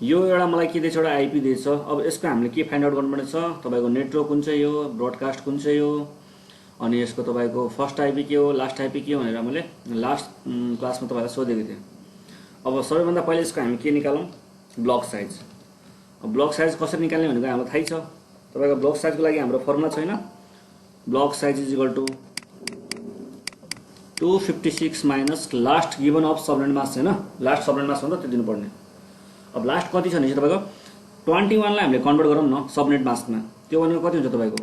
यो एउटा मलाई के दिएछ, एउटा आइपी दिएछ। अब यसको हामीले के फाइन्ड आउट गर्नुपर्ने छ, तपाईँको नेटवर्क कुन चाहिँ हो, ब्रोडकास्ट कुन चाहिँ हो, अनि यसको तपाईँको फर्स्ट आइपी के हो, लास्ट आइपी के हो भनेर मैले लास्ट क्लासमा तपाईँलाई सोधेको थिएँ। अब सबैभन्दा पहिले यसको हामी के निकालौँ, ब्लक साइज। अब ब्लक साइज कसरी निकाल्ने भनेको हामीलाई थाहै छ। तपाईँको ब्लक साइजको लागि हाम्रो फर्मुला छैन, block size is equal to 256 minus last given of subnet mask छैन, लास्ट सबनेट मास भन्दा त्यो दिनुपर्ने। अब लास्ट कति छ भने तपाईँको 21 लाई हामीले कन्भर्ट गरौँ न सबनेट मासमा, त्यो भनेको कति हुन्छ तपाईँको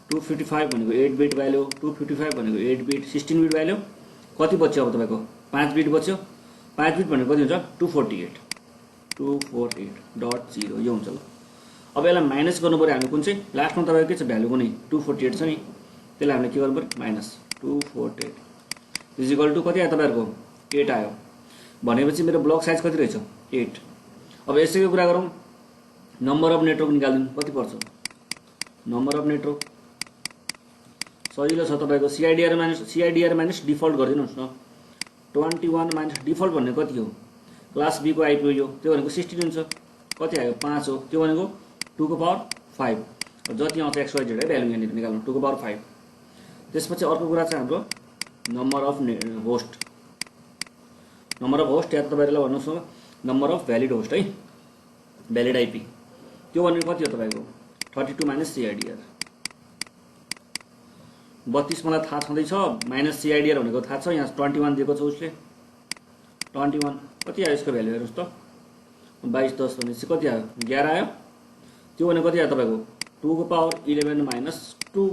255 भनेको 8 बिट भ्याल्यु, 255 भनेको 8 बिट 16 बिट भ्याल्यु, कति बच्यो अब तपाईँको 5 बिट बच्यो। 5 बिट भनेको कति हुन्छ 248.0 यो हुन्छ। ल अब यसलाई माइनस गर्नु पऱ्यो हामी, कुन चाहिँ लास्टमा तपाईँको के छ भ्यालु कुनै 248 छ नि, त्यसलाई हामीले के गर्नु पऱ्यो माइनस 248 इज इक्वल टु कति आयो तपाईँहरूको 8 आयो। भनेपछि मेरो ब्लक साइज कति रहेछ 8। अब यसैको कुरा गरौँ, नम्बर अफ नेटवर्क निकाल्दिनु कति पर्छ, नम्बर अफ नेटवर्क सजिलो छ तपाईँको सिआइडिआर माइनस डिफल्ट गरिदिनुहोस् न। 21 माइनस डिफल्ट भनेको कति हो, क्लास बी को आइपी हो यो, त्यो भनेको 16 हुन्छ, कति आयो 5 हो, त्यो भनेको 2 को पावर 5। जति आउँछ XYZ है भ्यालु यहाँनिर निकाल्नु 2 को पावर 5। त्यसपछि अर्को कुरा चाहिँ हाम्रो number of host, number of host या त तपाईँलाई भन्नुहोस् न नम्बर अफ भ्यालिड होस्ट है, भ्यालिड आइपी, त्यो भनेको कति हो तपाईँको 32 माइनस सिआइडिआर। 32 मलाई थाहा छँदैछ, माइनस सिआइडिआर भनेको थाहा छ, यहाँ 21 दिएको छ उसले। 21 कति आयो यसको भ्यालु हेर्नुहोस् त, 22 10 भनेपछि कति आयो 11 आयो। त्यो भनेको कति आयो तपाईँको 2 को पावर 11 माइनस 2,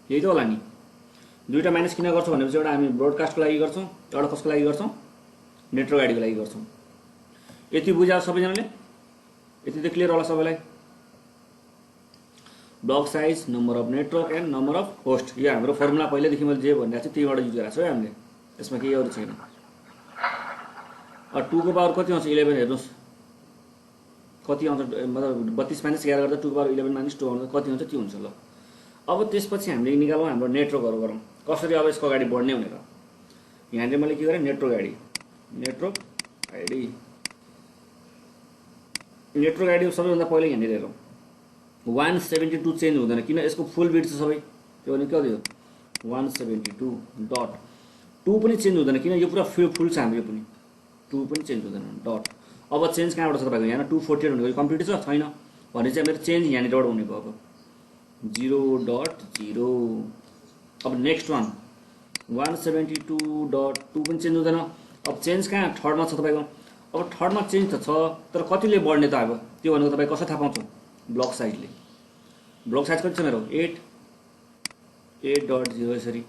यही त होला नि। दुईवटा माइनस किन गर्छौँ भनेपछि एउटा हामी ब्रोडकास्टको लागि गर्छौँ, एउटा कसको लागि गर्छौँ नेटवर्क आइडीको लागि गर्छौँ। यति बुझायो सबैजनाले, यति त क्लियर होला सबैलाई। Block size, number of network and number of host, यो हाम्रो फर्मुला पहिलेदेखि मैले जे भनिरहेको छु त्यहीबाट युज गरेको छु है हामीले, यसमा केही अरू छैन। अब 2 को पावर कति आउँछ 11 हेर्नुहोस् कति आउँछ, मतलब 32 माइनस 11 गर्दा 2 को पावर 11 माइनस 2 आउँदा कति हुन्छ त्यो हुन्छ। ल अब त्यसपछि हामीले निकालौँ हाम्रो नेटवर्कहरू गरौँ कसरी अब यसको अगाडि बढ्ने भनेर। यहाँनिर मैले के गरेँ नेटवर्क आइडी, नेटवर्क आइडी सबैभन्दा पहिले यहाँनिर हेरौँ 172 चेन्ज हुँदैन, किन यसको फुल बिट छ सबै, त्यो भने कति हो 172.2 पनि चेन्ज हुँदैन, किन यो पुरा फुल छ हाम्रो, यो पनि 2 पनि चेन्ज हुँदैन डट। अब चेन्ज कहाँबाट छ तपाईँको, यहाँ 248 भनेको कम्प्लिट छ छैन भने चाहिँ मेरो चेन्ज यहाँनिरबाट हुने भयो। अब 0.0। अब नेक्स्ट वान 172.2 पनि चेन्ज हुँदैन। अब चेन्ज कहाँ थर्डमा छ तपाईँको, अब थर्डमा चेन्ज त छ तर कतिले बढ्ने त अब, त्यो भनेको तपाईँ कसरी थाहा पाउँछ ब्लक साइजले। ब्लक साइज कति छ मेरो 8.0 यसरी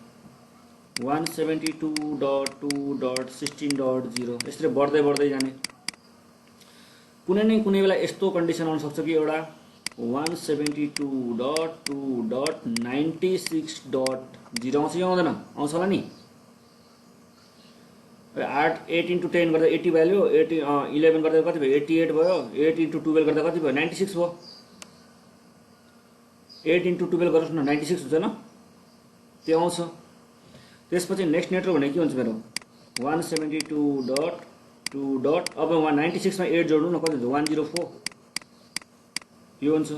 172.2.16.0 यसरी बढ्दै बढ्दै जाने। कुनै न कुनै बेला यस्तो कन्डिसन आउन सक्छ कि एउटा 172.2.96.0 आउँछ कि आउँदैन, आउँछ होला नि। 8 into 10 गर्दा 80 भ्याल्यु, 11 गर्दा कति भयो 88 भयो, 8 into 12 गर्दा कति भयो 96 भयो। 8 into 12 गर्नुहोस् न 96 हुँदैन, त्यो आउँछ। त्यसपछि नेक्स्ट नेटवर्क भनेको के हुन्छ मेरो 172.2. अब 96 मा 8 जोड्नु न कति हुन्छ 104, यो हुन्छ।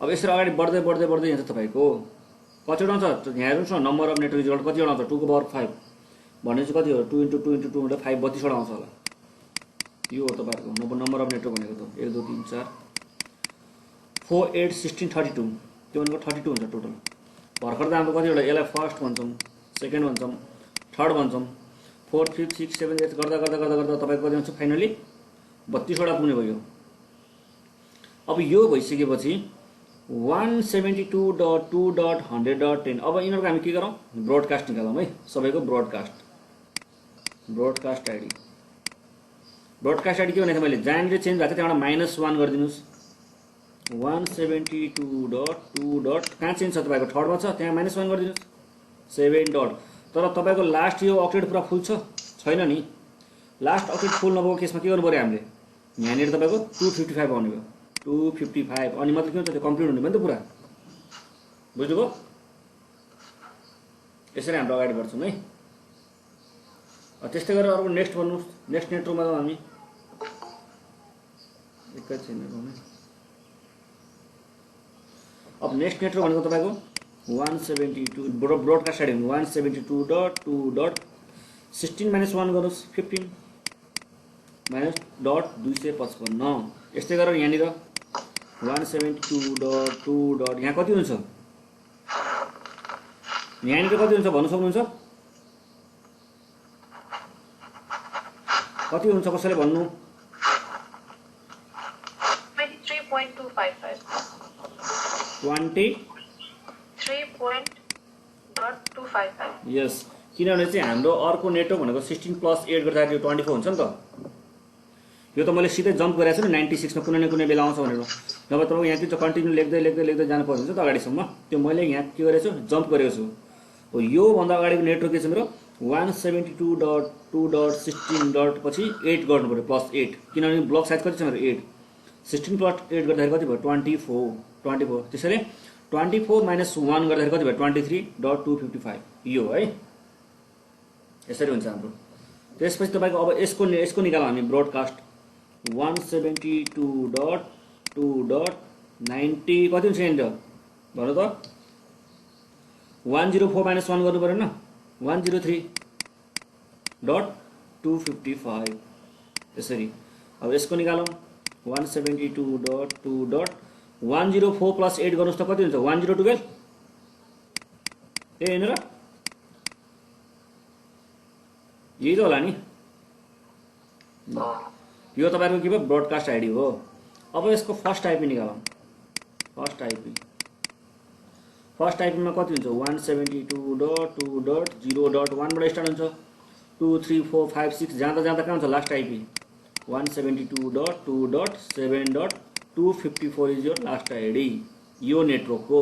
अब यसरी अगाडि बढ्दै बढ्दै बढ्दै जान्छ तपाईँको कतिवटा आउँछ यहाँ हेर्नुहोस् न, नम्बर अफ नेटवर्क रिजल्ट कतिवटा आउँछ 2 को पावर 5 भनेपछि कति हो 2 into 2 into 2 मतलब 5 32वटा आउँछ होला। यो हो तपाईँहरूको नम्बर अफ नेटवर्क भनेको त 1 2 3 4 4 8 16 32, त्यो भनेको 32 हुन्छ टोटल। भर्खर त हाम्रो कतिवटा यसलाई फर्स्ट भन्छौँ, सेकेन्ड भन्छौँ, थर्ड भन्छौँ, 4 5 6 7 8 गर्दा गर्दा गर्दा गर्दा तपाईँको कति आउँछ फाइनली 32वटा पुग्ने भयो। अब यो भइसकेपछि 172.2.100.10, अब यिनीहरूको हामी के गरौँ ब्रोडकास्ट निकालौँ है, सबैको ब्रोडकास्ट आइडी। ब्रोडकास्ट आइडी के भनेको मैले जहाँनिर चेन्ज भएको थियो त्यहाँबाट -1 गरिदिनुहोस्। 172.2. कहाँ चेन्ज छ तपाईँको थर्डमा छ, त्यहाँ -1 गरिदिनुहोस् 7. तर तपाईँको लास्ट यो अक्टेट पुरा फुल छैन नि, लास्ट अक्टेट फुल नभएको केसमा के गर्नु पऱ्यो हामीले, यहाँनिर तपाईँको 255 आउने भयो 255, अनि मतलब के हुन्छ त्यो कम्प्लिट हुने भयो नि त पुरा, बुझ्नुभयो। यसरी हाम्रो अगाडि बढ्छौँ है। त्यस्तै गरेर अर्को नेक्स्ट भन्नुहोस्, नेक्स्ट नेटवर्कमा जाउँ हामी। एकैछिन हेरौँ। अब नेक्स्ट नेटवर्क भनेको तपाईको 172 ब्रोडकास्ट आइडी 172.2.16 - 1 गर्नुस् 15 माइनस डट 255। यस्तै गरेर यहाँनिर 172.2. यहाँ कति हुन्छ, यहाँनिर कति हुन्छ भन्नु सक्नुहुन्छ? कति हुन्छ कसैले भन्नु? 23.255 23.255 यस, किनभने चाहिँ हाम्रो अर्को नेटवर्क भनेको 16 + 8 गर्दाखेरि 24 हुन्छ नि त। यो त मैले सिधै जम्प गरेको छु नि 96 मा कुनै न कुनै बेला आउँछ भनेर, नभए तपाईँ यहाँ चाहिँ कन्टिन्यू लेख्दै लेख्दै लेख्दै जानु पर्छ नि त अगाडिसम्म। त्यो मैले यहाँ के गरेको छु, जम्प गरेको छु। हो यो भन्दा अगाडिको नेटवर्क के छ मेरो 172.2.16. पछि 8 गर्नु पर्यो +8, किनभने ब्लक साइज कति छ मेरो 8। 16 + 8 गर्दाखेरि कति भयो 24। त्यसैले 24 - 1 गर्दाखेरि कति भयो 23.255 यो है। यसरी हुन्छ हाम्रो। त्यसपछि तपाईको अब यसको निकालौँ हामी ब्रोडकास्ट 172.2.90 कति हुन्छ यहाँनिर भन्नु त? 104 - 1 गर्नु पर्यो न, 103.255 यसरी। अब यसको निकालौँ 172.2.104 + 8 गर्नुस् त कति हुन्छ 1012। ए हेर्नु र, यही त होला नि। यो तपाईको के भयो ब्रोडकास्ट आइडी हो। अब यसको फर्स्ट आइपी निकालौँ। फर्स्ट आइपीमा कति हुन्छ 172.2.0.1 बाट स्टार्ट हुन्छ 2 3 4 5 6 जाँदा जाँदा कहाँ हुन्छ last IP 172.2.7.254 is your last ID. यो नेटवर्कको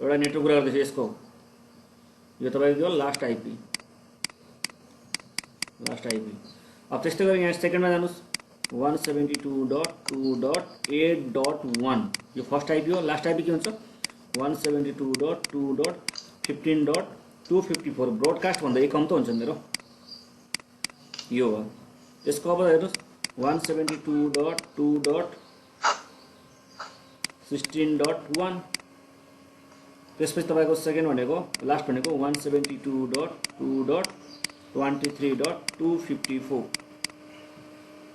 एउटा नेटवर्क कुरा गर्दैछ यसको, यो तपाईको लास्ट आइपी। अब त्यस्तै गरी यहाँ सेकेन्डमा जानुस् 172.2.8.1 यो फर्स्ट आइपी हो। लास्ट आइपी के हुन्छ 172.2.15.254 ब्रोडकास्ट भन्दा एक कम त हुन्छ मेरो यो हो। यसको अब हेर्नुस् 172.2.16.1 त्यसपछि तपाईको सेकेन्ड भनेको लास्ट भनेको 172.2.23.254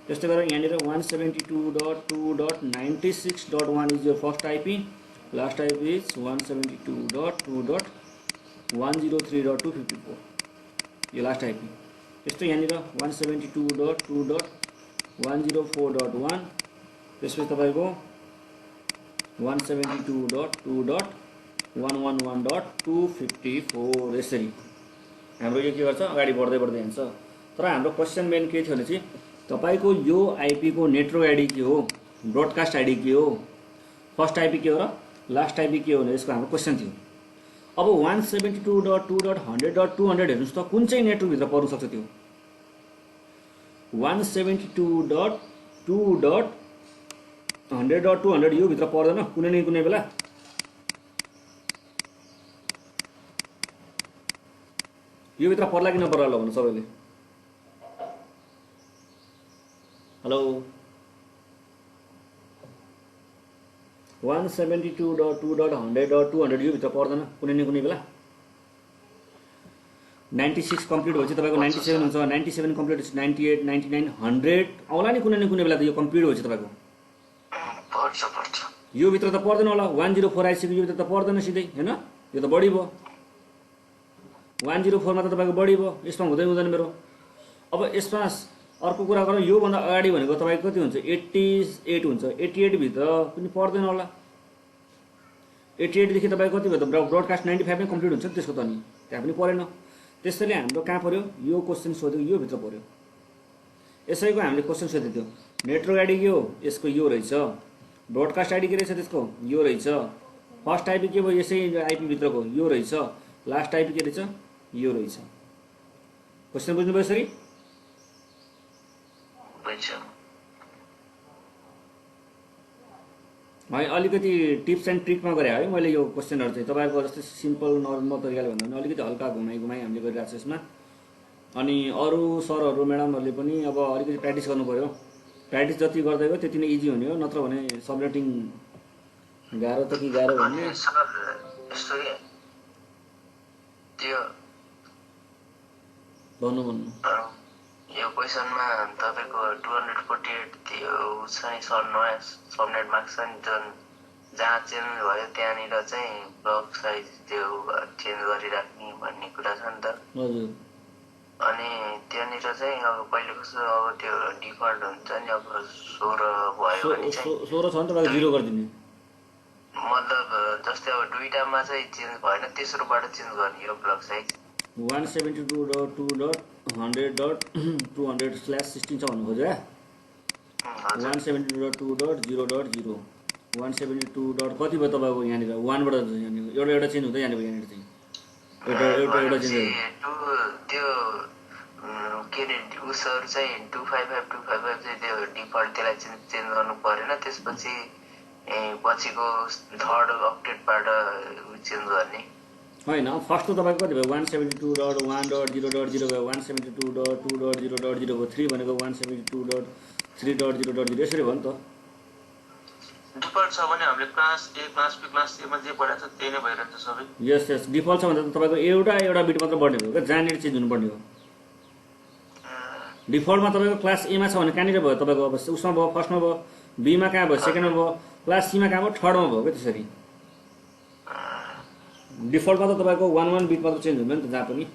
त्यस्तै गरेर यहाँनिर 172.2.96.1 is your first IP. Last IP is 172.2.103.254 यो लास्ट आइपी। त्यस्तै यहाँनिर 172.2.104.1 त्यसपछि तपाईको 172.2.111.254 यसरी हाम्रो यो के गर्छ अगाडि बढ्दै जान्छ। तर हाम्रो क्वेसन मेन के थियो भने चाहिँ तपाईको यो आइपी को नेटवर्क आइडी के हो, ब्रोडकास्ट आइडी के हो, फर्स्ट आइपी के हो र लास्ट आइपी के हो भने यसको हाम्रो क्वेसन थियो। अब 172.2.100.200 हेर्नुस् त कुन चाहिँ नेटवर्क भित्र पर्न सक्छ त्यो 172.2.100.200 यो भित्र पर्दैन कुनै न कुनै बेला। यो भित्र पर्ला कि नपर्ला ल भन्नु सबैले। हेलो 172.2.100.200 यो भित्र पर्दैन कुनै न कुनै बेला। 96 कम्प्लिट भएपछि तपाईको 97 हुन्छ, 97 कम्प्लिट भएपछि 98 99 100 आउला नि कुनै न कुनै बेला त यो कम्प्लिट भएपछि तपाईको पर्छ। यो भित्र त पर्दैन होला 104 आइसक्यो यो भित्र त पर्दैन सिधै हैन, यो त बढी भयो 104 मा त तपाईको बढी भयो, यसमा हुँदैन मेरो। अब यसमा अर्को कुरा गरौँ यो भन्दा अगाडि भनेको तपाईको कति हुन्छ 88 हुन्छ, 88 भित्र पनि पर्दैन होला। 88 देखि तपाईको कति भयो त ब्रोडकास्ट 95 नै कम्प्लिट हुन्छ त्यसको त नि त्यहाँ पनि परेन। त्यसैले हाम्रो कहाँ पर्यो यो क्वेसन सोध्यो यो भित्र पर्यो। यसैको हामीले क्वेसन सोधेको थियो नेटवर्क आइडी के हो यसको यो रहेछ, ब्रोडकास्ट आइडी के रहेछ त्यसको यो रहेछ, फर्स्ट आइपी के भयो यसै आइपी भित्रको यो रहेछ, लास्ट आइपी के रहेछ यो रहेछ। क्वेसन बुझ्नुभयो यसरी? है अलिकति टिप्स एन्ड ट्रिकमा गरे है मैले यो क्वेसनहरु चाहिँ तपाईहरुको जस्तै सिम्पल नर्मल तरिकाले भन्दा पनि अलिकति हल्का घुमाइ हामीले गरिरहेको छ यसमा। अनि अरु सरहरु म्याडमहरुले पनि अब अलिकति प्र्याक्टिस गर्नु पर्यो। प्र्याक्टिस जति गर्दै गयो त्यति नै इजी हुने हो, नत्र भने सबनेटिङ गाह्रो त कि गाह्रो भन्ने। अनि सर यस्तो के त्यो भन्नु यो क्वेसनमा तपाईँको 248 त्यो छ नि सर, नयाँ सबनेट मार्क्स छ नि, जुन जहाँ चेन्ज भयो त्यहाँनिर चाहिँ ब्लक साइज त्यो चेन्ज गरिराख्ने भन्ने कुरा छ नि त। हजुर। अनि त्यहाँनिर चाहिँ अब पहिलेको जस्तो अब त्यो डिफल्ट हुन्छ नि, अब 16 भयो भने चाहिँ 16 छ भने तपाईँको 0 गरिदिने। मतलब जस्तै अब दुईटामा चाहिँ चेन्ज भएन, तेस्रोबाट चेन्ज गर्ने हो ब्लक साइज। 172.2.200/16 छ भन्नु खोज्यो। 172.2.0.0 172. कति भयो तपाईँको यहाँनिर 1 बाट यहाँनिर एउटा चेन्ज हुँदै यहाँनिर चाहिँ एउटा चेन्ज त्यो के अरे उसहरू चाहिँ 255 चाहिँ त्यो डिफल्ट त्यसलाई चेन्ज गर्नु परेन, त्यसपछि पछिको थर्ड अपडेटबाट चेन्ज गर्ने होइन। फर्स्ट त तपाईँको कति भयो 172.1.0.0 भयो, 172.2.0.0 भयो, 3 भनेको 172.3.0.0 यसरी भयो नि त। डिफल्ट छ भने हामीले class A class B class सीमा जे पढाएको छ त्यही नै भइरहन्छ सबै। यस डिफल्ट छ भने त तपाईँको एउटा बिट मात्र बढ्ने भयो क्या, जहाँनिर चेन्ज हुनुपर्ने हो। डिफल्टमा तपाईँको क्लास एमा छ भने कहाँनिर भयो तपाईँको, अब उसमा भयो, फर्स्टमा भयो, बीमा कहाँ भयो, सेकेन्डमा भयो, क्लास सीमा कहाँ भयो, थर्डमा भयो क्या। त्यसरी डिफल्टमा त तपाईँको 1 बिट मात्र चेन्ज हुँदैन नि त जहाँ पनि।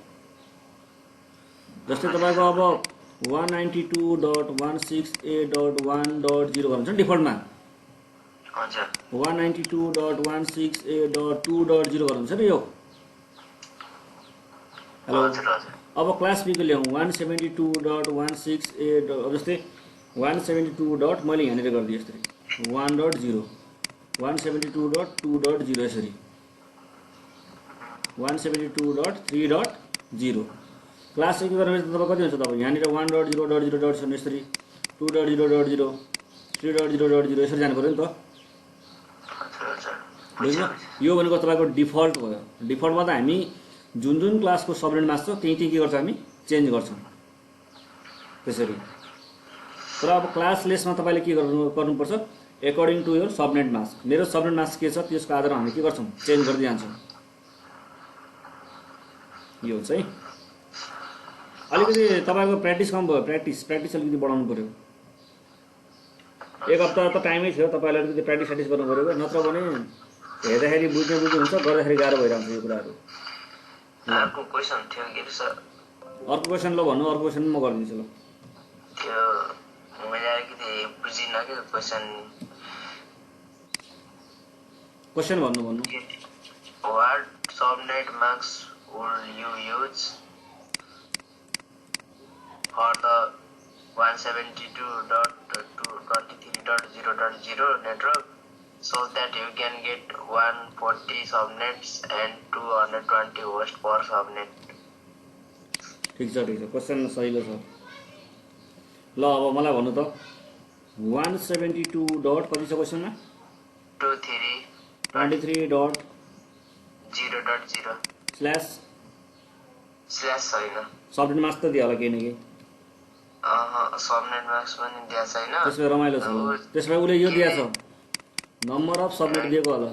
जस्तै तपाईँको अब 192.168.1.0 गर्नुहुन्छ नि डिफल्टमा, 192.168.2.0 गर्नुहुन्छ नि यो। हेलो, अब क्लास बीको ल्याउँ 172.168 अब जस्तै 172. मैले यहाँनिर गरिदिएँ यसरी 1.0 172.2.0 यसरी 172.3.0 क्लास ए गर्नु तपाईँ कति हुन्छ तपाईँ यहाँनिर 1.0.0.0 यसरी 2.0.0 3.0.0 यसरी जानु पऱ्यो नि त। बुझ्नु? यो भनेको तपाईँको डिफल्ट भयो। डिफल्टमा त हामी जुन क्लासको सबनेट मास्क छ त्यही के गर्छ हामी चेन्ज गर्छौँ त्यसरी। तर अब क्लास लेसमा तपाईँले के गर्नुपर्छ according to your subnet mask. मेरो सबनेट मास्क के छ त्यसको आधारमा हामी के गर्छौँ चेन्ज गर्दै जान्छौँ। यो चाहिँ अलिकति तपाईँको प्र्याक्टिस कम भयो, प्र्याक्टिस अलिकति बढाउनु पऱ्यो। एक हप्ता त टाइमै थियो, तपाईँले अलिकति प्र्याक्टिस गर्नु पऱ्यो, नत्र भने हेर्दाखेरि बुझ्ने हुन्छ, गर्दाखेरि गाह्रो भइरहन्छ यो कुराहरू। अर्को क्वेसन थियो के सर? अर्को क्वेसन ल भन्नु, अर्को क्वेसन म गरिदिन्छु ल। त्यो मैले अलिकति बुझिनँ कि क्वेसन भन्नु। What subnet marks will you use for the 172.23.0.0 network so that you can get 140 subnets and 220 host per subnet? ठिक छ क्वेसन सही छ ल। अब मलाई भन्नु त 172. कति छ क्वेसनमा 23.0.0 स्ल्यास छैन, सबनेट मास्क त दियो होला केही न केही। सबनेट मार्क्स पनि दिएको छैन। त्यसमा रमाइलो छ, त्यसमा उसले यो दिएको छ नम्बर अफ सबनेट दिएको होला।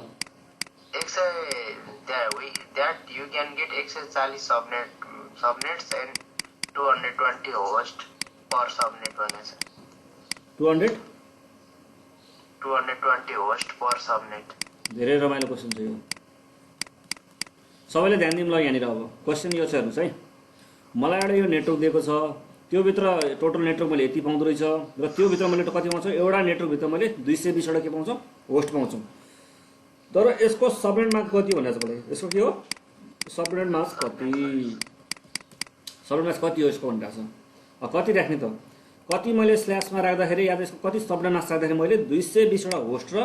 100 you can get 140 subnets and 220 host per subnet भनेछ। 220 host per subnet। धेरै रमाइलो क्वेसन छ यो, सबैले ध्यान दिउँ ल। यहाँनिर अब क्वेसन यो छ हेर्नुहोस् है, मलाई एउटा यो नेटवर्क दिएको छ, त्योभित्र टोटल नेटवर्क मैले यति पाउँदो रहेछ र त्योभित्र मैले कति पाउँछु, एउटा नेटवर्कभित्र मैले 220 के पाउँछु होस्ट पाउँछु। तर यसको सबनेट मार्क्स कति भनेर चाहिँ यसको के हो सबनेट मार्क्स कति हो यसको भन्दा छ कति राख्ने त, कति मैले स्ल्यासमा राख्दाखेरि या त यसको कति सबनेट मार्क्स राख्दाखेरि मैले 220 होस्ट र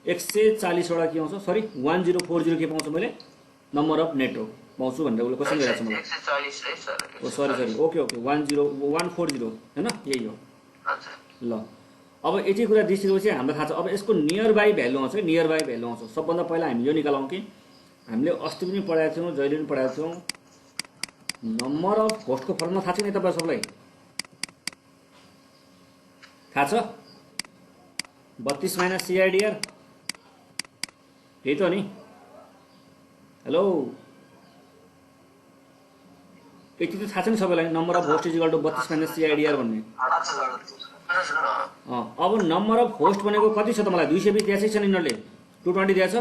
140 के पाउँछ, सरी 1040 के पाउँछु मैले नम्बर अफ नेटवर्क पाउँछु भनेर उसले क्वेसन गरिरहेको छ मलाई। 140 सरी ओके 140 होइन यही हो ल। अब यति कुरा देखिसकेपछि हामीलाई थाहा छ अब यसको नियर बाई भ्यालु आउँछ। नियर बाई भ्यालु आउँछ सबभन्दा पहिला हामी यो निकालौँ कि हामीले अस्ति पनि पढाएको थियौँ, जहिले पनि पढाएको थियौँ, नम्बर अफ होस्टको फर्मुला थाहा छ नि तपाईँ सबलाई? थाहा छ 32 माइनस सिआइडिआर यही त हो नि हेलो यति त थाहा छ नि सबैलाई number of host is equal to 32 minus CIDR भन्ने अब नम्बर अफ होस्ट भनेको कति छ त मलाई 220 दिएकै छ नि यिनीहरूले 220 दिएछ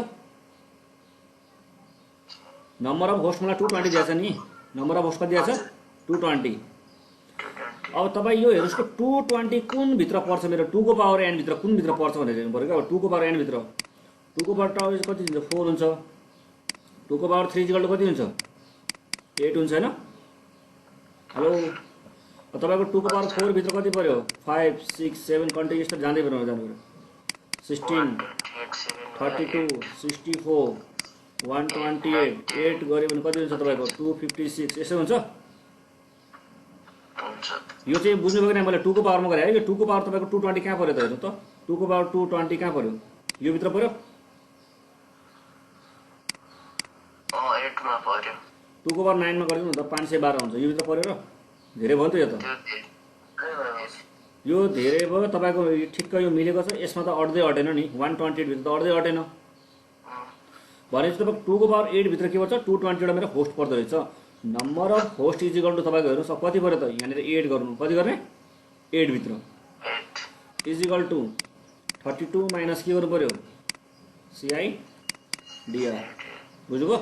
नम्बर अफ होस्ट मलाई 220 दिएछ नि नम्बर अफ होस्ट कति दिएछ 220 अब तपाईँ यो हेर्नुहोस् कि 220 कुन भित्र पर्छ मेरो 2 को पावर n भित्र कुन भित्र पर्छ भनेर हेर्नु पर्यो क्या 2 को पावर n भित्र 2 को पावर टाउ कति हुन्छ 4 हुन्छ 2 को पावर 3 इक्वल टु कति हुन्छ 8 हुन्छ हैन हेलो तपाईको 2 को पावर 4 भित्र कति पर्यो 5 6 7 कन्टिन्युअस जाँदै पर्यो 16 32 64 128 8 गऱ्यो भने कति हुन्छ तपाईको 256 यसो हुन्छ यो चाहिँ बुझ्नुभयो कि मैले 2 को पावरमा गरे है यो 2 को पावर तपाईको 220 कहाँ पर्यो त हेर्नु त 2 को पावर 220 कहाँ पर्यो यो भित्र पर्यो 8 मा पर्यो 2 को पावर 9 मा गरिदिनु न त 512 हुन्छ यो भित्र पर्यो र धेरै भयो नि त यो त यो धेरै भयो तपाईको ठिक्क यो मिलेको छ यसमा त अड्दै अटेन नि 128 भित्र त अड्दै अटेन भनेपछि तपाईको 2 को पावर 8 भित्र के पर्छ 220 वटा मेरो होस्ट पर्दो रहेछ number of host is equal to तपाईको हेर्नुस् कति पर्यो त यहाँनिर 8 गर्नु कति गर्ने 8 भित्र इज इक्वल टु 32 माइनस के गर्नु पर्यो सिआइडिआर बुझ्नुभयो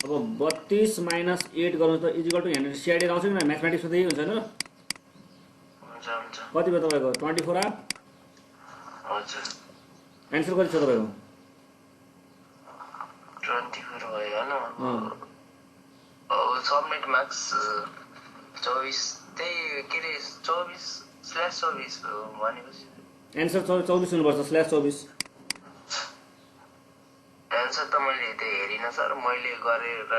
अब 32 माइनस 8 गर्नु त इज इक्वल टु यहाँनिर सिआइडिआर आउँछ कि म्याथमेटिक्समा त्यही हुन्छ हैन र कति भयो तपाईको 24 आर हजुर एन्सर कति छ तपाईको 24 भयो हैन सबमिट मार्क्स 24 त्यही के रे 24/24 भनेपछि एन्सर 24 हुनुपर्छ /24 एन्सर त मैले त्यो हेरिन सर मैले गरेर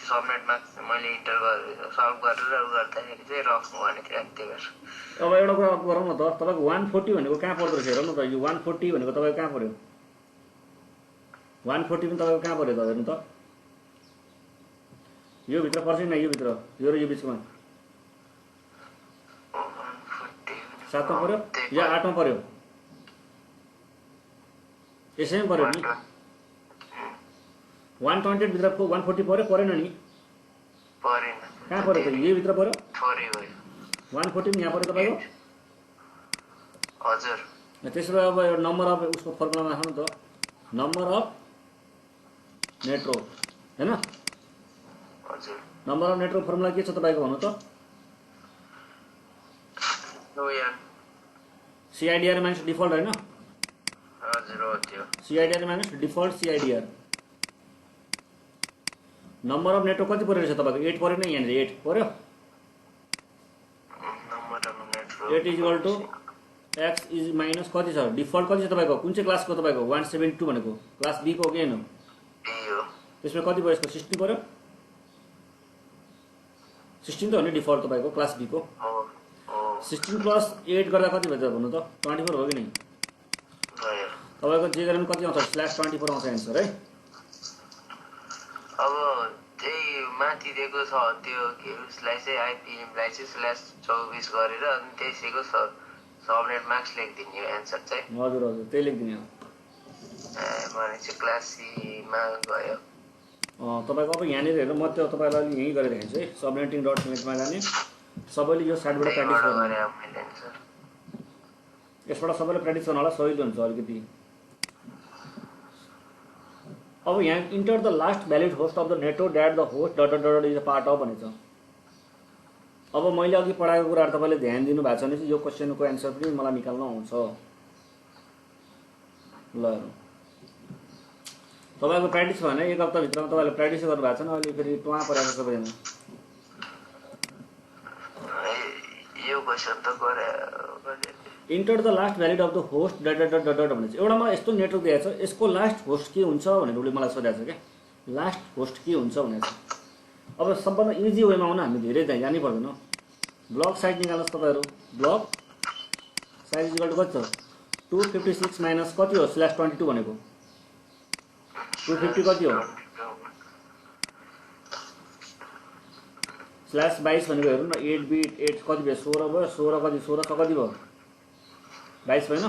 सबमिट मार्क्स मैले इन्टर गरेर सल्भ गरेर गर्दाखेरि चाहिँ रफ भनेको थियो त्यही भएर अब एउटा कुरा गरौँ न त तपाईको 140 भनेको कहाँ पर्दो रहेछ हेर्नु त यो 140 भनेको तपाईको कहाँ पर्यो 140 पनि तपाईको कहाँ पर्यो त हेर्नु त यो भित्र पर्छ नि यो भित्र यो र यो बिचमा 7 मा पर्यो या 8 मा पर्यो यसैमा पर्यो नि 128 भित्र 140 पर्यो परेन नि परेन कहाँ पर्यो त यो भित्र पर्यो थोरै भयो 140 पनि यहाँ पर्यो तपाईको हजुर त्यसो भए अब एउटा नम्बर अफ उसको फर्मुलामा राख्नु त नम्बर अफ नेटवर्क हैन हजुर नम्बर अफ नेटवर्क फर्मुला के छ तपाईको भन्नु त सिआइडिआर माइनस डिफल्ट हैन हजुर हो त्यो CIDR minus default CIDR number of network कति पर्यो रहेछ तपाईको 8 पर्यो नि यहाँनिर 8 पर्यो number of network 8 is equal to x is minus कति छ डिफल्ट कति छ तपाईको कुन चाहिँ क्लासको तपाईको 172 भनेको क्लास बी को हो कि हैन त्यसमा कति भयो यसको 16 पर्यो 16 त हो नि डिफल्ट तपाईको क्लास बी को 16 प्लस 8 गर्दा कति भयो त भन्नु त 24 हो कि नि तपाईको जे गरे पनि कति आउँछ /24 आउँछ एन्सर है अब त्यही माथि दिएको छ त्यो के उसलाई चाहिँ आइपिएमलाई चाहिँ /24 गरेर अनि त्यसैको सबनेट मार्क्स लेखिदिने एन्सर चाहिँ हजुर हजुर त्यही लेखिदिने हो भनेपछि क्लास सी मा गयो तपाईको अब यहाँनिर हेर्नु म त्यो तपाईलाई अलि यही गरेर देखाउँछु है subnetting.net मा जाने सबैले यो साइडबाट प्र्याक्टिस गर्नु यसबाट सबैले प्र्याक्टिस गर्न होला सजिलो हुन्छ अलिकति अब यहाँ enter the last valid host of the network that the host dot dot dot is a part of भनेछ अब मैले अघि पढाएको कुराहरु तपाईले ध्यान दिनु भएको छ भने यो क्वेशनको एन्सर पनि मलाई निकाल्न आउँछ ल तपाईको प्र्याक्टिस भने एक हप्ता भित्रमा तपाईले प्र्याक्टिस गर्नु भएको छ नि अहिले फेरि टुवा परेको सबैजना यो क्वेशन त गरे enter the last valid of the host dot dot dot dot भनेछ एउटा मलाई यस्तो नेटवर्क दिएको छ यसको लास्ट होस्ट के हुन्छ भनेर उले मलाई सोधेको छ के लास्ट होस्ट के हुन्छ भनेको छ अब सबभन्दा इजी वेमा आउन हामी धेरै जानै पर्दैन ब्लक साइज निकाल्नुस् तपाईहरु ब्लक साइज इक्वल टु कति छ 256 माइनस कति हो /22 भनेको 250 कति हो /22 भनेको हेर्नु न 8 बिट 8 कति भयो 16 भयो 16 कति 16 कति भयो 22 भएन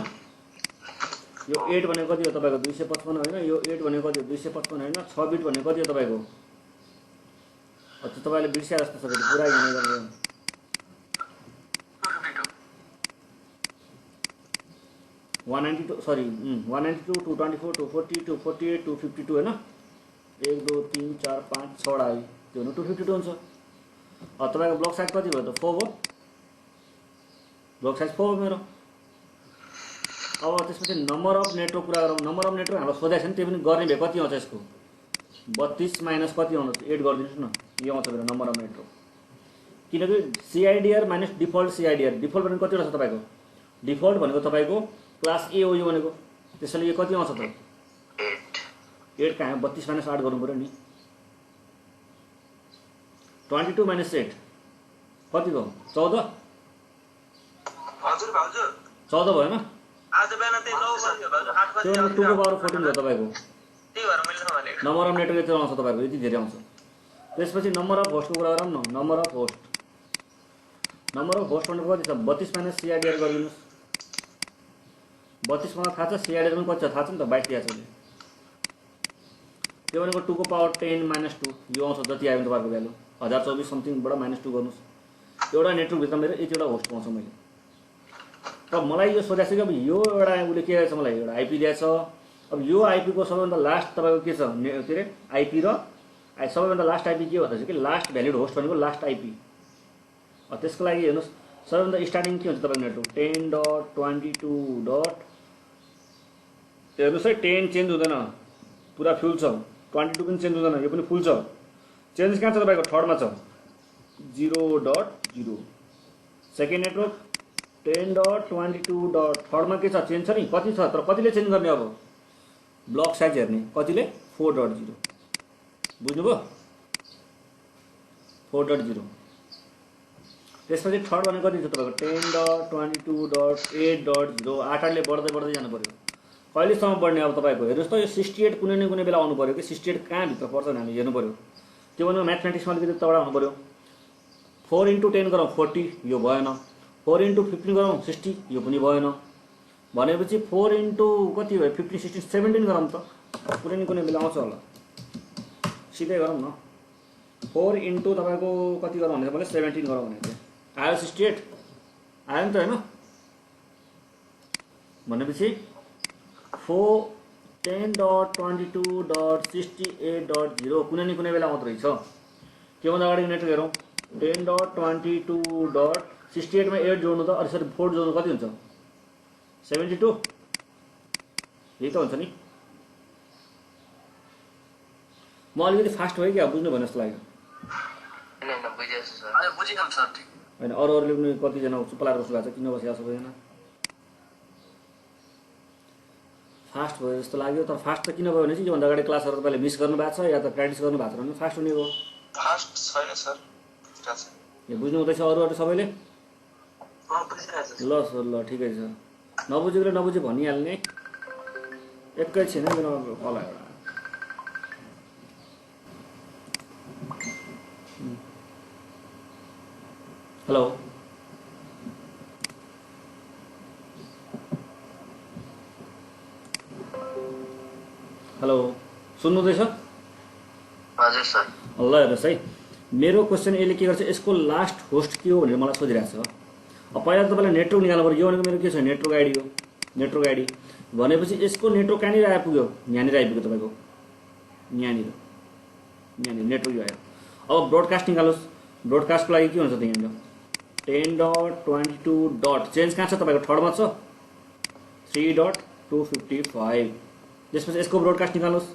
यो 8 भनेको कति हो तपाईको 255 हैन यो 8 भनेको कति हो 255 हैन 6 बिट भनेको कति हो तपाईको तपाईले बिर्स्या जस्तो छ फेरि पुरा गिने गर्नु 192 सरी 192 224 240 248 252 हैन 1 2 3 4 5 6 आयो त्यो हुनु 252 हुन्छ तपाईको ब्लक साइज कति भयो त 4 हो ब्लक साइज 4 हो मेरो अब त्यसपछि नम्बर अफ नेटवर्क कुरा गरौँ नम्बर अफ नेटवर्क हाम्रो सोधेको छ नि त्यो पनि गर्ने भए कति आउँछ यसको 32 माइनस कति आउँछ 8 गरिदिनुस् न यो आउँछ मेरो नम्बर अफ नेटवर्क किनकि CIDR minus default CIDR default भनेको कतिवटा छ तपाईको डिफल्ट भनेको तपाईको क्लास ए हो यो भनेको त्यसैले यो कति आउँछ त 8 कहाँ 32 माइनस 8 गर्नु पर्यो नि 22 माइनस 8 कति भयो 14 हजुर भाउजू 14 भएन आज बिहान त्यही 9 बज्यो भाउजू 8 बजे त्यो 2 को पावर 14 भयो तपाईको त्यही भएर मैले नभनेको नम्बर अफ नेटवर्क यति आउँछ तपाईको यति धेरै आउँछ त्यसपछि नम्बर अफ होस्टको कुरा गरौँ न नम्बर अफ होस्ट भनेको कति छ 32 माइनस सीआईडीआर गरिदिनुस् 32 मलाई थाहा छ सीआईडीआर पनि कति छ थाहा छ नि त 22 दिएको छ त्यो भनेको 2 को पावर 10 माइनस 2 यो आउँछ जति आयो तपाईको भ्यालु 1024 समथिङबाट माइनस 2 गर्नुस् एउटा नेटवर्क भित्र मेरो यतिवटा होस्ट पाउँछ मैले त मलाई यो सोधेको छ कि अब यो एउटा उसले के दिएछ मलाई एउटा आइपी दिएछ अब यो आइपी को सबैभन्दा लास्ट तपाईको के छ के रे आइपी र सबैभन्दा लास्ट आइपी के भन्दा चाहिँ कि लास्ट भ्यालिड होस्ट भनेको लास्ट आइपी त्यसको लागि हेर्नुस् सबैभन्दा स्टार्टिङ के हुन्छ तपाईको नेटवर्क 10.22. हेर्नुस् है 10 चेन्ज हुँदैन पुरा फुल छ 22 पनि चेन्ज हुँदैन यो पनि फुल छ चेन्ज कहाँ छ तपाईको थर्डमा छ 0.0 सेकेन्ड नेटवर्क 10.22. थर्डमा के छ चेन्ज छ नि कति छ तर कतिले चेन्ज गर्ने अब ब्लक साइज हेर्ने कतिले 4.0 बुझ्नुभयो 4.0 त्यसपछि थर्ड भनेको कति छ तपाईको 10.22.8.0 8ले बढ्दै बढ्दै जानु पर्यो कहिलेसम्म बढ्ने अब तपाईको हेर्नुस् त यो 68 कुनै न कुनै बेला आउनु पर्यो कि 68 कहाँ भित्र पर्छ हामी हेर्नु पर्यो त्यो भनेको म्याथमेटिक्समा अलिकति तगडा हुनु पर्यो 4 × 10 गरौँ 40 यो भएन 4 × 15 गरौँ 60 यो पनि भएन भनेपछि 4 × कति भयो 15 16 17 गरौँ त कुनै न कुनै बेला आउँछ होला सिधै गरौँ न 4 × तपाईको कति गरौँ भने मैले 17 गरौँ भने चाहिँ आयो 68 आयो नि त हैन भनेपछि 4 10.22.68.0 कुनै न कुनै बेला आउँदो रहेछ के भन्दा अगाडि नेटवर्क हेरौँ 10.22.68 मा 8 जोड्नु त अनि सरी 4 जोड्नु कति हुन्छ 72 यही त हुन्छ नि म अलिकति फास्ट भयो कि बुझ्नु भने जस्तो लाग्यो होइन अरूहरूले पनि कतिजना चुप्लाएर बस्नु भएको छ किन बसिरहेको छ सबैजना फास्ट भयो जस्तो लाग्यो तर फास्ट त किन भयो भने चाहिँ योभन्दा अगाडि क्लासहरू तपाईँले मिस गर्नु भएको छ या त प्र्याक्टिस गर्नु भएको छ भने फास्ट हुने हो फास्ट छैन सर यो बुझ्नु हुँदैछ अरूहरू सबैले ल सर ल ठिकै छ नबुझेकोले नबुझे भनिहाल्ने एकैछिन मेरो कल आयो हेलो हेलो सुन्नुहुँदैछ हजुर सर ल हेर्नुहोस् है मेरो क्वेसन यसले के गर्छ यसको लास्ट होस्ट के हो भनेर मलाई सोधिरहेको छ अब पहिला त तपाईँलाई नेटवर्क निकाल्नु पर्यो यो भनेको मेरो के छ नेटवर्क आइडी हो नेटवर्क आइडी भनेपछि यसको नेटवर्क कहाँनिर आइपुग्यो यहाँनिर आइपुग्यो तपाईँको यहाँनिर नेटवर्क यो आयो अब ब्रोडकास्ट निकाल्नुहोस् ब्रोडकास्टको लागि के हुन्छ त यहाँनिर 10.22. चेन्ज कहाँ छ तपाईँको थर्डमा छ 3.255 त्यसपछि यसको ब्रोडकास्ट निकाल्नुहोस्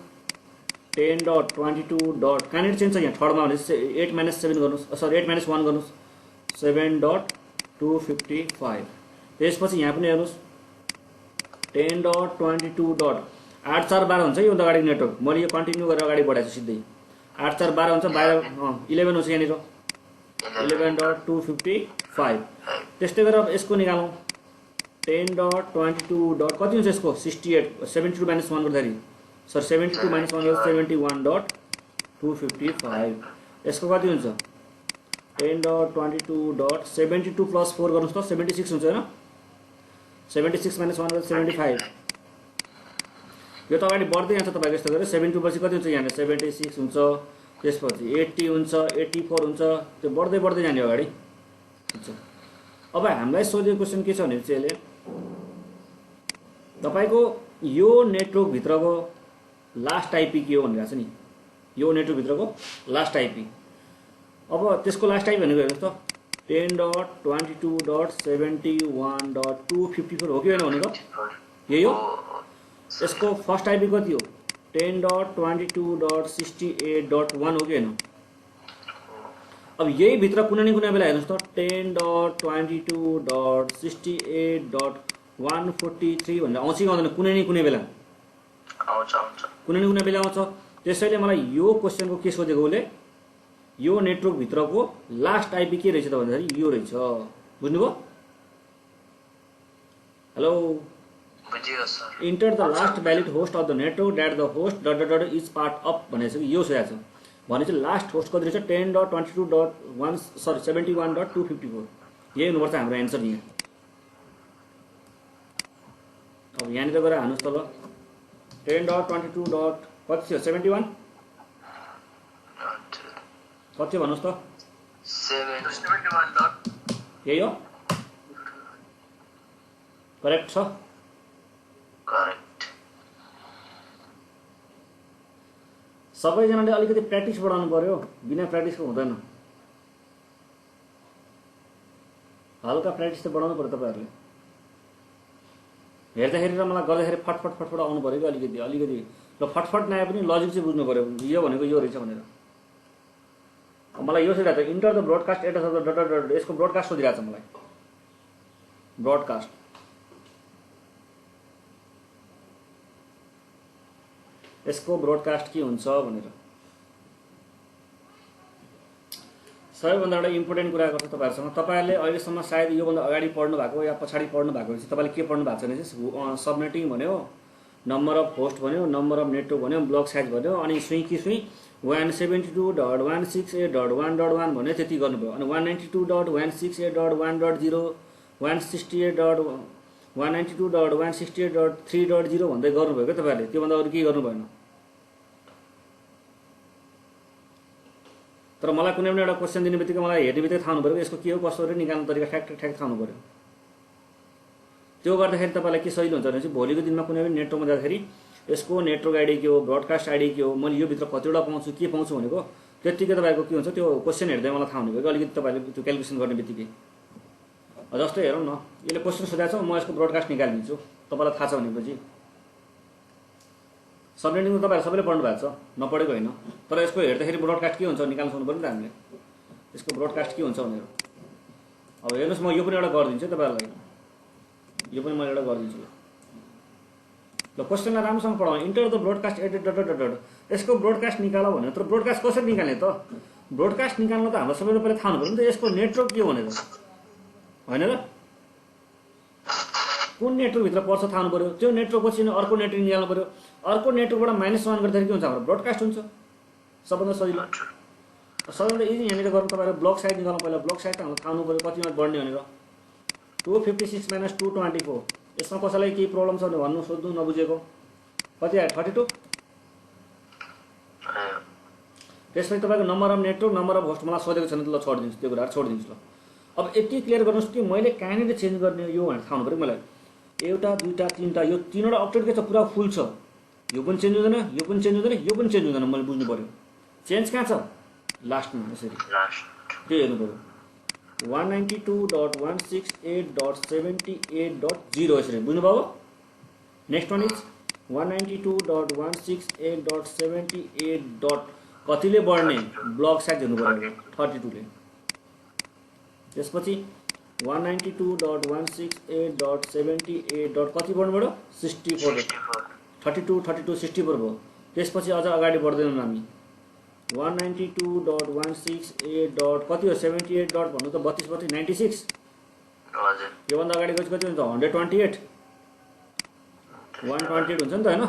10.22. कहाँनिर चेन्ज छ यहाँ थर्डमा भने 8 - 7 गर्नुहोस् सरी 8 - 1 गर्नुहोस् 7.255 त्यसपछि यहाँ पनि हेर्नुहोस् 10.22. 8 4 12 हुन्छ योभन्दा अगाडि नेटवर्क मैले यो कन्टिन्यू गरेर अगाडि बढाएको छु सिधै 8 4 12 हुन्छ 11 हुन्छ यहाँनिर 11.255 त्यस्तै गरेर अब यसको निकालौँ 10.22. कति हुन्छ यसको 68 72 - 1 गर्दाखेरि सर 72 - 1 गर्दा 71.255 यसको कति हुन्छ 10.22. 72 + 4 गर्नुहोस् त 76 हुन्छ हैन 76 - 1 75 यो त अगाडि बढ्दै जान्छ तपाईँको यस्तो गरेर 72 पछि कति हुन्छ यहाँ 76 हुन्छ त्यसपछि 80 हुन्छ 84 हुन्छ त्यो बढ्दै बढ्दै जाने अगाडि हुन्छ। अब हामीलाई सोधेको क्वेसन के छ भने चाहिँ यसले तपाईँको यो नेटवर्क भित्रको लास्ट आइपी के हो भनिरहेको छ नि यो नेटवर्क भित्रको लास्ट आइपी। अब त्यसको लास्ट आइपी भनेको हेर्नुहोस् त 10.22.71.254 हो कि होइन भनेको यही हो। यसको फर्स्ट आइपी कति हो 10.22.68.1 हो कि होइन। अब यही भित्र कुनै न कुनै बेला हेर्नुहोस् त 10.22.68.143 भनेर आउँछ कि आउँदैन कुनै न कुनै बेला आउँछ। त्यसैले मलाई यो क्वेसनको के सोधेको उसले यो नेटवर्क भित्रको लास्ट आइपी के रहेछ त भन्दाखेरि यो रहेछ। बुझ्नुभयो? Hello enter the last valid host of the network that the host is part of भनेको यो सोधेको छ भने चाहिँ लास्ट होस्ट कति रहेछ 10.22.71.254 यही हुनुपर्छ हाम्रो एन्सर यहाँ। अब यहाँनिर गएर हाल्नुहोस् त ल 10.22. कति थियो 71 कति भन्नुहोस् त 71. यही हो करेक्ट छ। करेक्ट। सबैजनाले अलिकति प्र्याक्टिस बढाउनु पर्यो बिना प्र्याक्टिसको हुँदैन। हल्का प्र्याक्टिस त बढाउनु पर्यो तपाईँहरूले हेर्दाखेरि र मलाई गर्दाखेरि फटफट आउनु पर्यो कि अलिकति र फटफट नआए पनि लजिक चाहिँ बुझ्नु पर्यो यो भनेको यो रहेछ भनेर। मलाई यो सोधिरहेको छ enter the broadcast address of the यसको ब्रोडकास्ट सोधिरहेको छ मलाई ब्रोडकास्ट यसको ब्रोडकास्ट के हुन्छ भनेर। सबैभन्दा एउटा इम्पोर्टेन्ट कुरा गर्छ तपाईँहरूसँग तपाईँहरूले अहिलेसम्म सायद योभन्दा अगाडि पढ्नु भएको या पछाडि पढ्नु भएको चाहिँ तपाईँले के पढ्नु भएको छ भने चाहिँ सबनेटिङ भन्यो नम्बर अफ होस्ट भन्यो नम्बर अफ नेटवर्क भन्यो ब्लक साइज भन्यो अनि सुई 172.168.1.1 भन्यो त्यति गर्नुभयो अनि 192.168.1.0 192.168.3.0 भन्दै गर्नुभयो क्या तपाईँहरूले त्योभन्दा अरू केही गर्नु भएन। तर मलाई कुनै पनि एउटा क्वेसन दिने बित्तिकै मलाई हेर्ने बित्तिकै थाहा हुनु पऱ्यो यसको के हो कसो हो निकाल्ने तरिका ठ्याक थाहा हुनु पऱ्यो। त्यो गर्दाखेरि तपाईँलाई के सजिलो हुन्छ भने चाहिँ भोलिको दिनमा कुनै पनि नेटवर्कमा जाँदाखेरि यसको नेटवर्क आइडी के हो ब्रोडकास्ट आइडी के हो मैले यो भित्र कतिवटा पाउँछु के पाउँछु भनेको त्यत्तिकै तपाईँको के हुन्छ त्यो क्वेसन हेर्दै मलाई थाहा हुने भयो अलिकति तपाईँले त्यो क्यालकुलेसन गर्ने बित्तिकै। जस्तै हेरौँ न यसले क्वेसन सोधेको छ म यसको ब्रोडकास्ट निकालिदिन्छु तपाईँलाई थाहा छ भनेपछि सबनेटिङ त तपाईँहरू सबैले पढ्नु भएको छ नपढेको होइन तर यसको हेर्दाखेरि ब्रोडकास्ट के हुन्छ निकाल्नु सक्नु पऱ्यो नि त हामीले यसको ब्रोडकास्ट के हुन्छ भनेर। अब हेर्नुहोस् म यो पनि एउटा गरिदिन्छु तपाईँहरूलाई यो पनि मैले एउटा गरिदिन्छु ल क्वेसनलाई राम्रोसँग पढाउँ इन्टर द ब्रोडकास्ट एडेड यसको ब्रोडकास्ट निकाल भनेर तर ब्रोडकास्ट कसरी निकाल्ने त ब्रोडकास्ट निकाल्न त हाम्रो सबैले पहिला थाहा हुनु पऱ्यो नि त यसको नेटवर्क के हो भनेर होइन र कुन नेटवर्कभित्र पर्छ थाहा हुनु पऱ्यो त्यो नेटवर्क पछि अर्को नेटवर्क निकाल्नु पऱ्यो अर्को नेटवर्कबाट -1 गर्दाखेरि के हुन्छ हाम्रो ब्रोडकास्ट हुन्छ सबभन्दा सजिलो सबभन्दा इजी यहाँनिर गर्नु तपाईँहरू ब्लक साइड निकाल्नु पहिला ब्लक साइड हामीलाई थाहा हुनु पऱ्यो कतिमा बढ्ने भनेर 256 - 224 यसमा कसैलाई केही प्रब्लम छ भने भन्नु सोध्नु नबुझेको कति आयो 32 त्यसपछि तपाईँको number of network number of host मलाई सोधेको छैन त ल छोडिदिन्छु त्यो कुराहरू छोडिदिन्छु ल। अब यति क्लियर गर्नुहोस् कि मैले कहाँनिर चेन्ज गर्ने यो भनेर थाहा हुनु पऱ्यो मलाई एउटा दुईवटा तिनवटा यो तिनवटा अपडेट के छ पुरा फुल छ यो पनि चेन्ज हुँदैन यो पनि चेन्ज हुँदैन यो पनि चेन्ज हुँदैन मैले बुझ्नु पऱ्यो चेन्ज कहाँ छ लास्टमा यसरी त्यो हेर्नु पऱ्यो 192.168.78.0 यसरी बुझ्नुभयो। Next one is 192.168.78. कतिले बढ्ने ब्लक साइज हेर्नु पऱ्यो 32 ले त्यसपछि 192.168.78. कति बढ्नु पऱ्यो 64 32 64 भयो। त्यसपछि अझ अगाडि बढ्दैनौँ हामी 192.168. कति हो 78. भन्नु त 32 96 योभन्दा अगाडि गएपछि कति हुन्छ 128 128 हुन्छ नि त होइन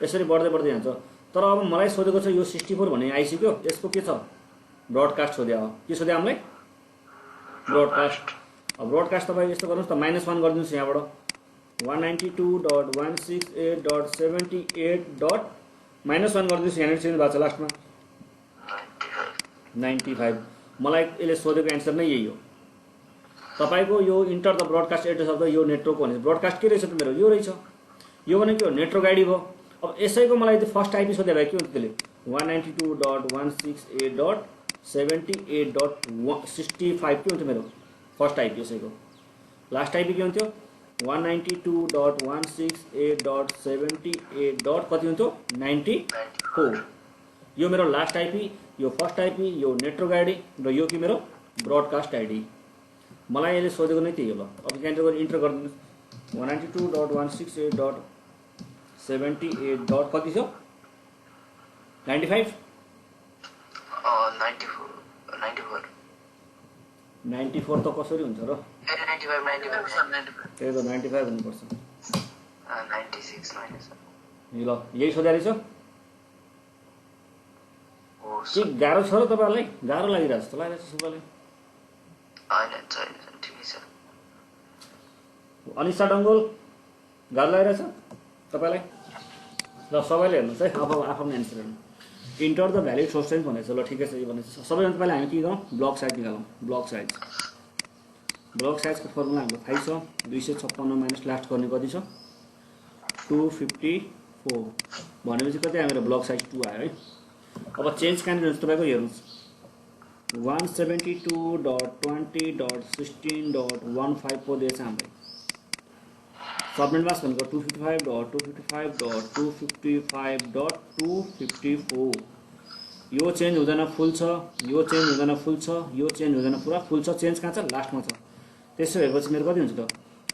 यसरी बढ्दै बढ्दै जान्छ। तर अब मलाई सोधेको छ यो 64 भन्ने आइसक्यो यसको के छ ब्रोडकास्ट सोध्या हो के सोध्या हामीलाई ब्रोडकास्ट अब ब्रोडकास्ट तपाईँ यस्तो गर्नुहोस् त -1 गरिदिनुहोस् यहाँबाट 192.168.78. -1 गरिदिनुहोस् यहाँनिर चेन्ज भएको छ लास्टमा 95. मलाई यसले सोधेको एन्सर नै यही हो तपाईको यो enter the broadcast address of the यो नेटवर्क भने ब्रोडकास्ट के रहेछ त मेरो यो रहेछ यो भने के हो नेटवर्क आइडी भयो अब यसैको मलाई त्यो फर्स्ट आइपी सोधे भए के हुन्छ त्यसले 192.168.78.65 के हुन्छ मेरो फर्स्ट आइपी यसैको लास्ट आइपी के हुन्थ्यो 192.168.78. कति हुन्थ्यो 94 यो मेरो लास्ट आइपी यो फर्स्ट आइपी यो नेटवर्क आइडी र यो कि मेरो ब्रोडकास्ट आइडी मलाई यसले सोधेको नै त्यही हो ल अब क्यान्सल गरेर इन्टर गरिदिनुहोस् 192.168.78. कति थियो 95 94 त कसरी हुन्छ र त्यही त 95 हुनुपर्छ ल यही सोधे रहेछ के गाह्रो छ र तपाईँहरूलाई गाह्रो लागिरहेको जस्तो लागिरहेको छ सबैलाई अनिसा डङ्गोल गाह्रो लागिरहेछ तपाईँलाई ल सबैले हेर्नुहोस् है आफ्नो एन्सर हेर्नु इन्टर द भ्यालिड सोर्स चाहिँ भनेको छ ल ठिकै छ यो भनेको छ सबैभन्दा पहिला हामी के गरौँ ब्लक साइज निकालौँ ब्लक साइजको फर्मुला हाम्रो थाहै छ 256 माइनस लास्ट गर्ने कति छ 254 भनेपछि कति आयो मेरो ब्लक साइज 2 आयो है अब चेन्ज कहाँनिर हुन्छ तपाईँको हेर्नुहोस् 172.20.16.15 पो दिएछ हामीलाई सबनेट मास्क भनेको 255.255.255.254 यो चेन्ज हुँदैन फुल छ यो चेन्ज हुँदैन फुल छ यो चेन्ज हुँदैन पुरा फुल छ चेन्ज कहाँ छ लास्टमा छ त्यसो भएपछि मेरो कति हुन्छ त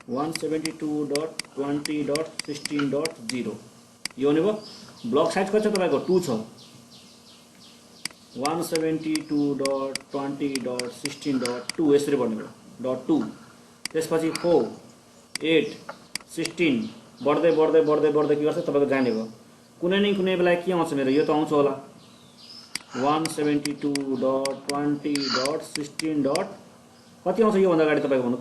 172.20.16.0 यो भनेको ब्लक साइज कति छ तपाईँको 2 छ 172.20.16.2 यसरी बढ्ने .2 त्यसपछि 4 8 16 बढ्दै बढ्दै बढ्दै बढ्दै के गर्छ तपाईँको जाने भयो कुनै न कुनै बेला के आउँछ मेरो यो त आउँछ होला 172.20.16. कति आउँछ योभन्दा अगाडि तपाईँको भन्नु त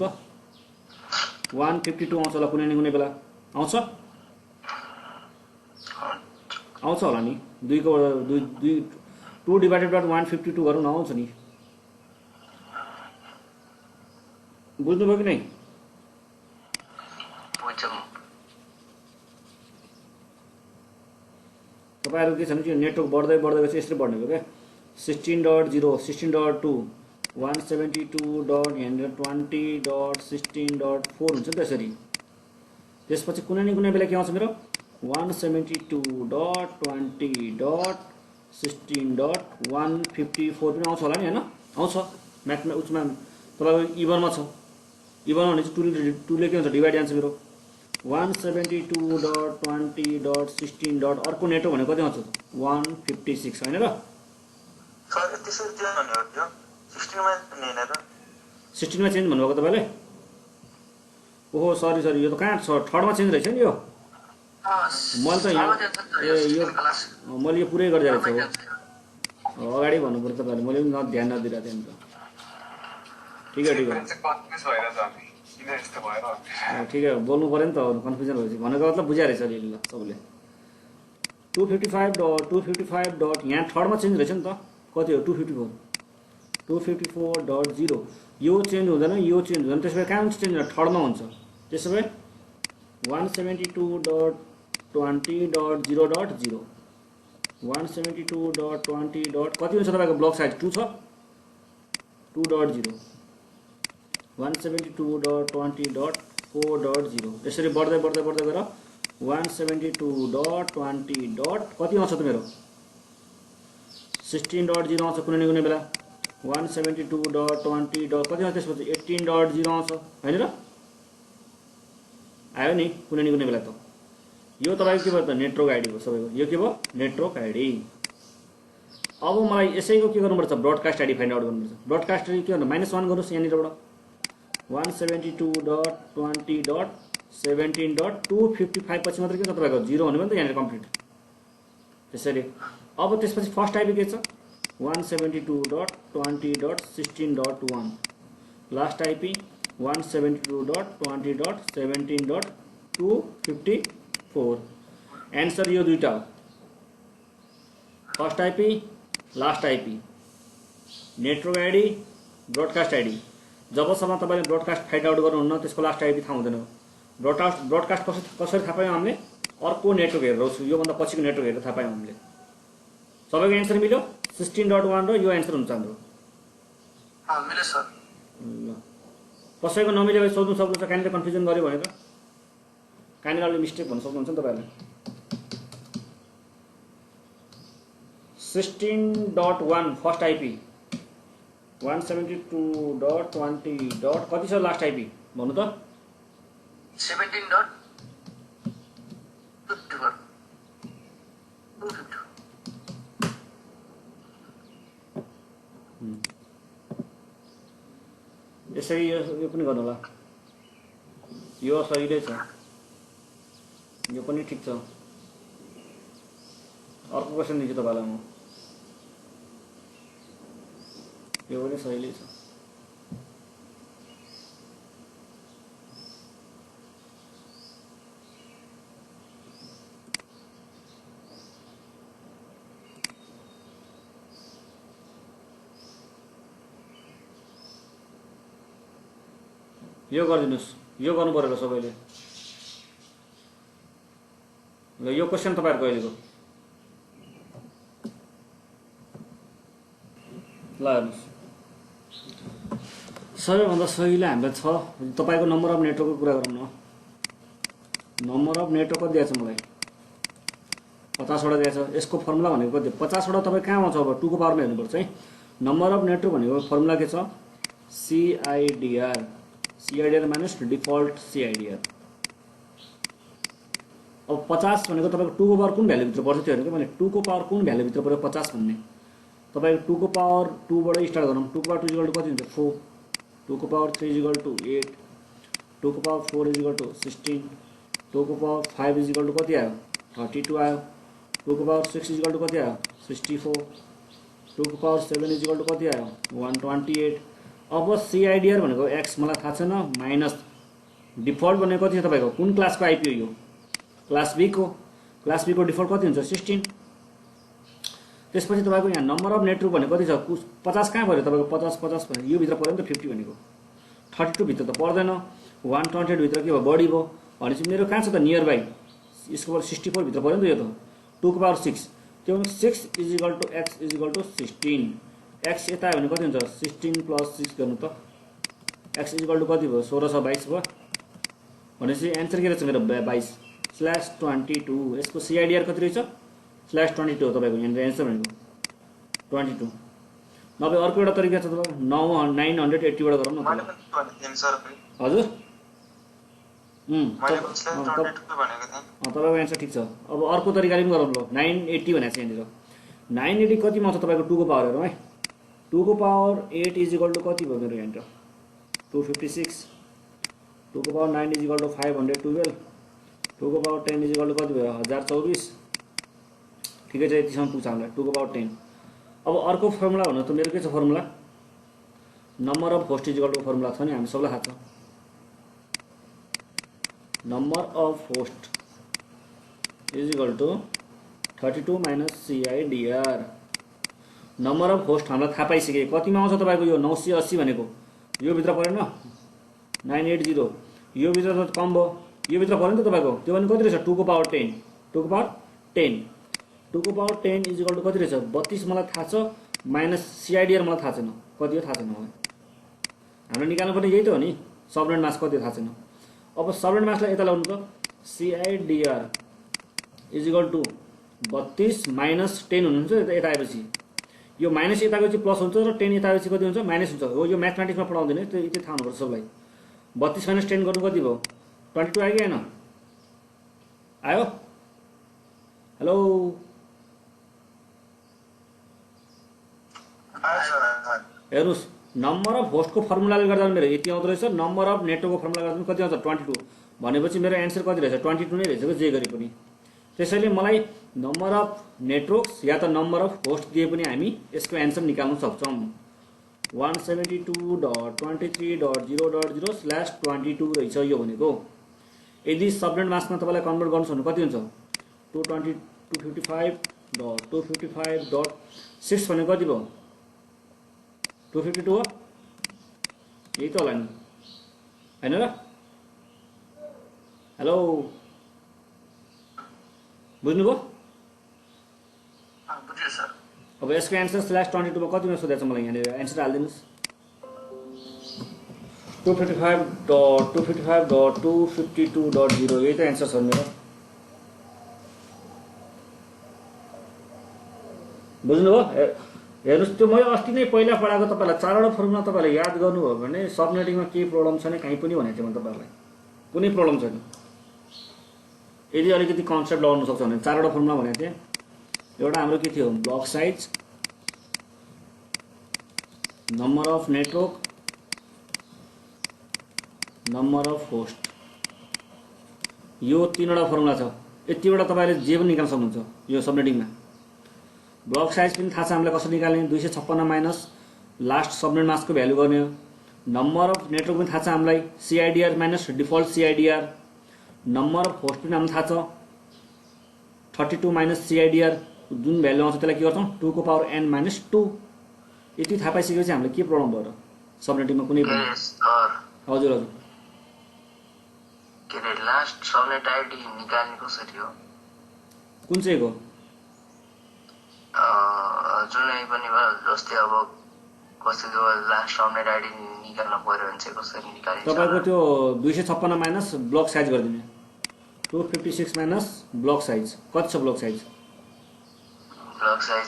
152 आउँछ होला कुनै न कुनै बेला आउँछ होला नि 2 डिभाइडेड बाई 152 गरौँ न आउँछ नि बुझ्नुभयो कि नै तपाईँहरू के छ भने नेटवर्क बढ्दै बढ्दै गएपछि यसरी बढ्ने भयो क्या 16.0 16.2 172.120.16.4 हुन्छ नि त्यसरी त्यसपछि कुनै न कुनै बेला के आउँछ मेरो 172.20.16.154 पनि आउँछ होला नि होइन आउँछ म्याथमा उसमा तपाईँको इभनमा छ इभन भने चाहिँ 2ले के हुन्छ डिभाइड जान्छ मेरो 172.20.16. अर्को नेटवर्क भनेको कति आउँछ 156 होइन र 16 मा चेन्ज भन्नुभएको तपाईँले ओहो सरी यो त कहाँ छ थर्डमा चेन्ज रहेछ नि यो मैले त यहाँ यो मैले यो पुरै गरिदिएको छु अगाडि भन्नुपर्छ तपाईँले मैले पनि ध्यान नदिइरहेको थिएँ नि त ठिकै ठिकै बोल्नु पऱ्यो नि त कन्फ्युजन भएपछि भनेको मतलब बुझाइ रहेछ अलिअलि ल सबैले 255. यहाँ थर्डमा चेन्ज रहेछ नि त कति हो 254.0 यो चेन्ज हुँदैन यो चेन्ज हुँदैन त्यसो भए कहाँ हुन्छ चेन्ज थर्डमा हुन्छ त्यसो भए 172.20.0.0 172.20. कति हुन्छ तपाईँको ब्लक साइज 2 छ 2.0 172.20.4.0 यसरी बढ्दै बढ्दै बढ्दै गएर 172.20. कति आउँछ त मेरो 16.0 आउँछ कुनै न कुनै बेला 172.20. कति आउँछ त्यसपछि 18.0 आउँछ होइन र आयो नि कुनै न कुनै बेला त यो तपाईँको के भयो त नेटवर्क आइडी भयो सबैको यो के भयो नेटवर्क आइडी अब मलाई यसैको के गर्नुपर्छ ब्रोडकास्ट आइडी फाइन्ड आउट गर्नुपर्छ ब्रोडकास्ट आइडी के भन्नु -1 गर्नुहोस् यहाँनिरबाट 172.20.17.255 पछि मात्रै के छ तपाईँको 0 हुने भयो नि त यहाँनिर कम्प्लिट त्यसरी अब त्यसपछि फर्स्ट आइपी के छ 172.20.16.1 लास्ट आइपी 172.20.17.254 एन्सर यो दुईटा हो first IP last IP network ID broadcast ID जबसम्म तपाईँले ब्रोडकास्ट फाइन्ड आउट गर्नुहुन्न त्यसको लास्ट आइपी थाहा हुँदैन ब्रोडकास्ट कसरी थाहा पायौँ हामीले अर्को नेटवर्क हेरेर छु योभन्दा पछिको नेटवर्क हेरेर थाहा पायौँ हामीले सबैको एन्सर मिल्यो 16.1 र यो एन्सर हुन्छ हाम्रो मिल्यो सर ल कसैको नमिले भए सोध्नु सक्नुहुन्छ कहाँनिर कन्फ्युजन गर्यो भनेर कहाँनिर अलिक मिस्टेक भन्नु सक्नुहुन्छ नि तपाईँहरूले 16.1 फर्स्ट आइपी 172.20. कति छ लास्ट आइपी भन्नु त 17.54 यसरी यो पनि गर्नु होला यो सही नै छ यो पनि ठिक छ अर्को क्वेसन दिन्छु तपाईँलाई म यो पनि सही नै छ यो गरिदिनुस् यो गर्नु पर्यो सबैले ल यो क्वेसन तपाईहरुको अहिलेको ल हेर्नुस् सबैभन्दा सजिलो हामीलाई छ तपाईको नम्बर अफ नेटवर्कको कुरा गरौँ न नम्बर अफ नेटवर्क कति दिएको छ मलाई 50 वटा दिएको छ यसको फर्मुला भनेको कति 50 वटा तपाई कहाँ आउँछ अब 2 को पावरमा हेर्नुपर्छ है नम्बर अफ नेटवर्क भनेको फर्मुला के छ CIDR माइनस डिफल्ट CIDR अब 50 भनेको तपाईको 2 को पावर कुन भ्यालु भित्र पर्छ त्यो हेर्नु भने 2 को पावर कुन भ्यालु भित्र पर्यो 50 भन्ने तपाईको 2 को पावर 2 बाट स्टार्ट गरौँ 2 को पावर 2 कति हुन्छ 4 2 को पावर 3 8 2 को पावर 4 16 2 को पावर 5 कति आयो 32 आयो 2 को पावर 6 कति आयो 64 2 को पावर 7 कति आयो 128 अब CIDR भनेको x मलाई थाहा छैन माइनस डिफल्ट भनेको कति छ तपाईको कुन क्लासको आइपी हो यो क्लास B को डिफल्ट कति हुन्छ 16 त्यसपछि तपाईको यहाँ नम्बर अफ नेटवर्क भनेको कति छ 50 कहाँ पर्यो तपाईको 50 भने यो भित्र पर्यो नि त 50 भनेको 32 भित्र त पर्दैन 128 भित्र के भयो बढी भयो भनेपछि मेरो कहाँ छ त नियर बाइ यसको पावर 64 भित्र पर्यो नि त यो त 2 को पावर 6 त्यो 6 x 16 x यता आयो भने कति हुन्छ 16 + 6 गर्नु त x कति भयो 1622 भयो भनेपछि एन्सर के रहेछ मेरो 22/22 यसको CIDR कति रहेछ /22 हो तपाईको यहाँ एन्सर भनेको 22 नभए अर्को एउटा तरिका छ तपाईको 980 वटा गरौँ न हजुर तपाईको एन्सर ठिक छ अब अर्को तरिकाले पनि गरौँ ल 980 भनेको छ यहाँनिर 980 कतिमा आउँछ तपाईको 2 को पावर हेरौँ है 2 को पावर 8 कति भयो मेरो यहाँनिर 256 2 को पावर 9 512 2 को पावर 10 कति भयो 1024 ठिकै छ यतिसम्म पुग्छ हामीलाई 2 को पावर 10 अब अर्को फर्मुला भन्नु त मेरो के छ फर्मुला नम्बर अफ होस्ट को फर्मुला छ नि हामी सबैलाई थाहा छ number of host 32 minus CIDR number of host हामीलाई थाहा पाइसके कतिमा आउँछ तपाईको यो 980 भनेको यो भित्र परेन 980 यो भित्र त कम भयो यो भित्र पर्यो नि त तपाईको त्यो भने कति रहेछ 2 को पावर 10 2 को पावर 10 2 को पावर 10 कति रहेछ 32 मलाई थाहा छ माइनस CIDR मलाई थाहा छैन कति हो थाहा छैन मलाई हाम्रो निकाल्नु पर्ने यही त हो नि सबनेट मास्क कति थाहा छैन अब सबनेट मास्कलाई यता ल्याउनु त CIDR 32 माइनस 10 हुनुहुन्छ यता आएपछि यो माइनस यता गएपछि प्लस हुन्छ र 10 यता आएपछि कति हुन्छ माइनस हुन्छ हो यो म्याथमेटिक्समा पढाउँदैन त्यो यति थाहा हुनुपर्छ सबलाई 32 माइनस 10 गर्नु कति भयो 22 आयो कि हैन आयो हेलो हेर्नुस् नम्बर अफ होस्टको फर्मुलाले गर्दा मेरो यति आउँदो रहेछ नम्बर अफ नेटवर्कको फर्मुला गर्दा कति आउँछ 22 भनेपछि मेरो एन्सर कति रहेछ 22 नै रहेछ जे गरे पनि त्यसैले मलाई नम्बर अफ नेटवर्क्स या त नम्बर अफ होस्ट दिए पनि हामी यसको एन्सर निकाल्न सक्छौं 172.23.0.0/22 रहेछ यो भनेको। यदि सबनेट मास्कमा तपाईँलाई कन्भर्ट गर्नु छ भने कति हुन्छ 255.255.6 भनेको कति भयो 252 हो यही त होला नि हैन र हेलो बुझ्नुभयो बुझेँ सर। अब यसको एन्सर /22 मा कतिमा सोधेको छ मलाई यहाँनिर एन्सर हालिदिनुहोस् 255.252.0 यही त एन्सर छ मेरो बुझ्नुभयो हेर्नुहोस् त्यो मैले अस्ति नै पहिला पढाएको तपाईँलाई चारवटा फर्मुला तपाईँलाई याद गर्नुभयो भने सबनेटिङमा केही प्रब्लम छैन कहीँ पनि भनेको थिएँ म तपाईँहरूलाई कुनै प्रब्लम छैन यदि अलिकति कन्सेप्ट लगाउनु सक्छ भने चारवटा फर्मुला भनेको थिएँ एउटा हाम्रो के थियो block size number of network number of host यो तीनवटा फर्मुला छ यतिवटा तपाईँले जे पनि निकाल्न सक्नुहुन्छ यो सबनेटिङमा ब्लक साइज पनि थाहा छ हामीलाई कसरी निकाल्ने 256 माइनस लास्ट सबनेट मास्कको भ्यालु गर्ने हो नम्बर अफ नेटवर्क पनि थाहा छ हामीलाई CIDR minus default CIDR number of host पनि हामीलाई थाहा छ 32 माइनस सिआइडिआर जुन भ्यालु आउँछ त्यसलाई के गर्छौँ 2 को पावर n माइनस 2 यति थाहा पाइसकेपछि हामीलाई के प्रब्लम भयो र सबनेटिङमा कुनै पनि हजुर हजुर के अरे लास्ट सबनेट आइडी निकाल्ने कसरी हो कुन चाहिँको जुनै पनि भयो जस्तै अब कसैको लास्ट सबनेट आइडी निकाल्न पर्यो भने चाहिँ कसरी निकालिन्छ तपाईँको त्यो 256 माइनस ब्लक साइज गरिदिने 256 माइनस ब्लक साइज कति छ ब्लक साइज ब्लक साइज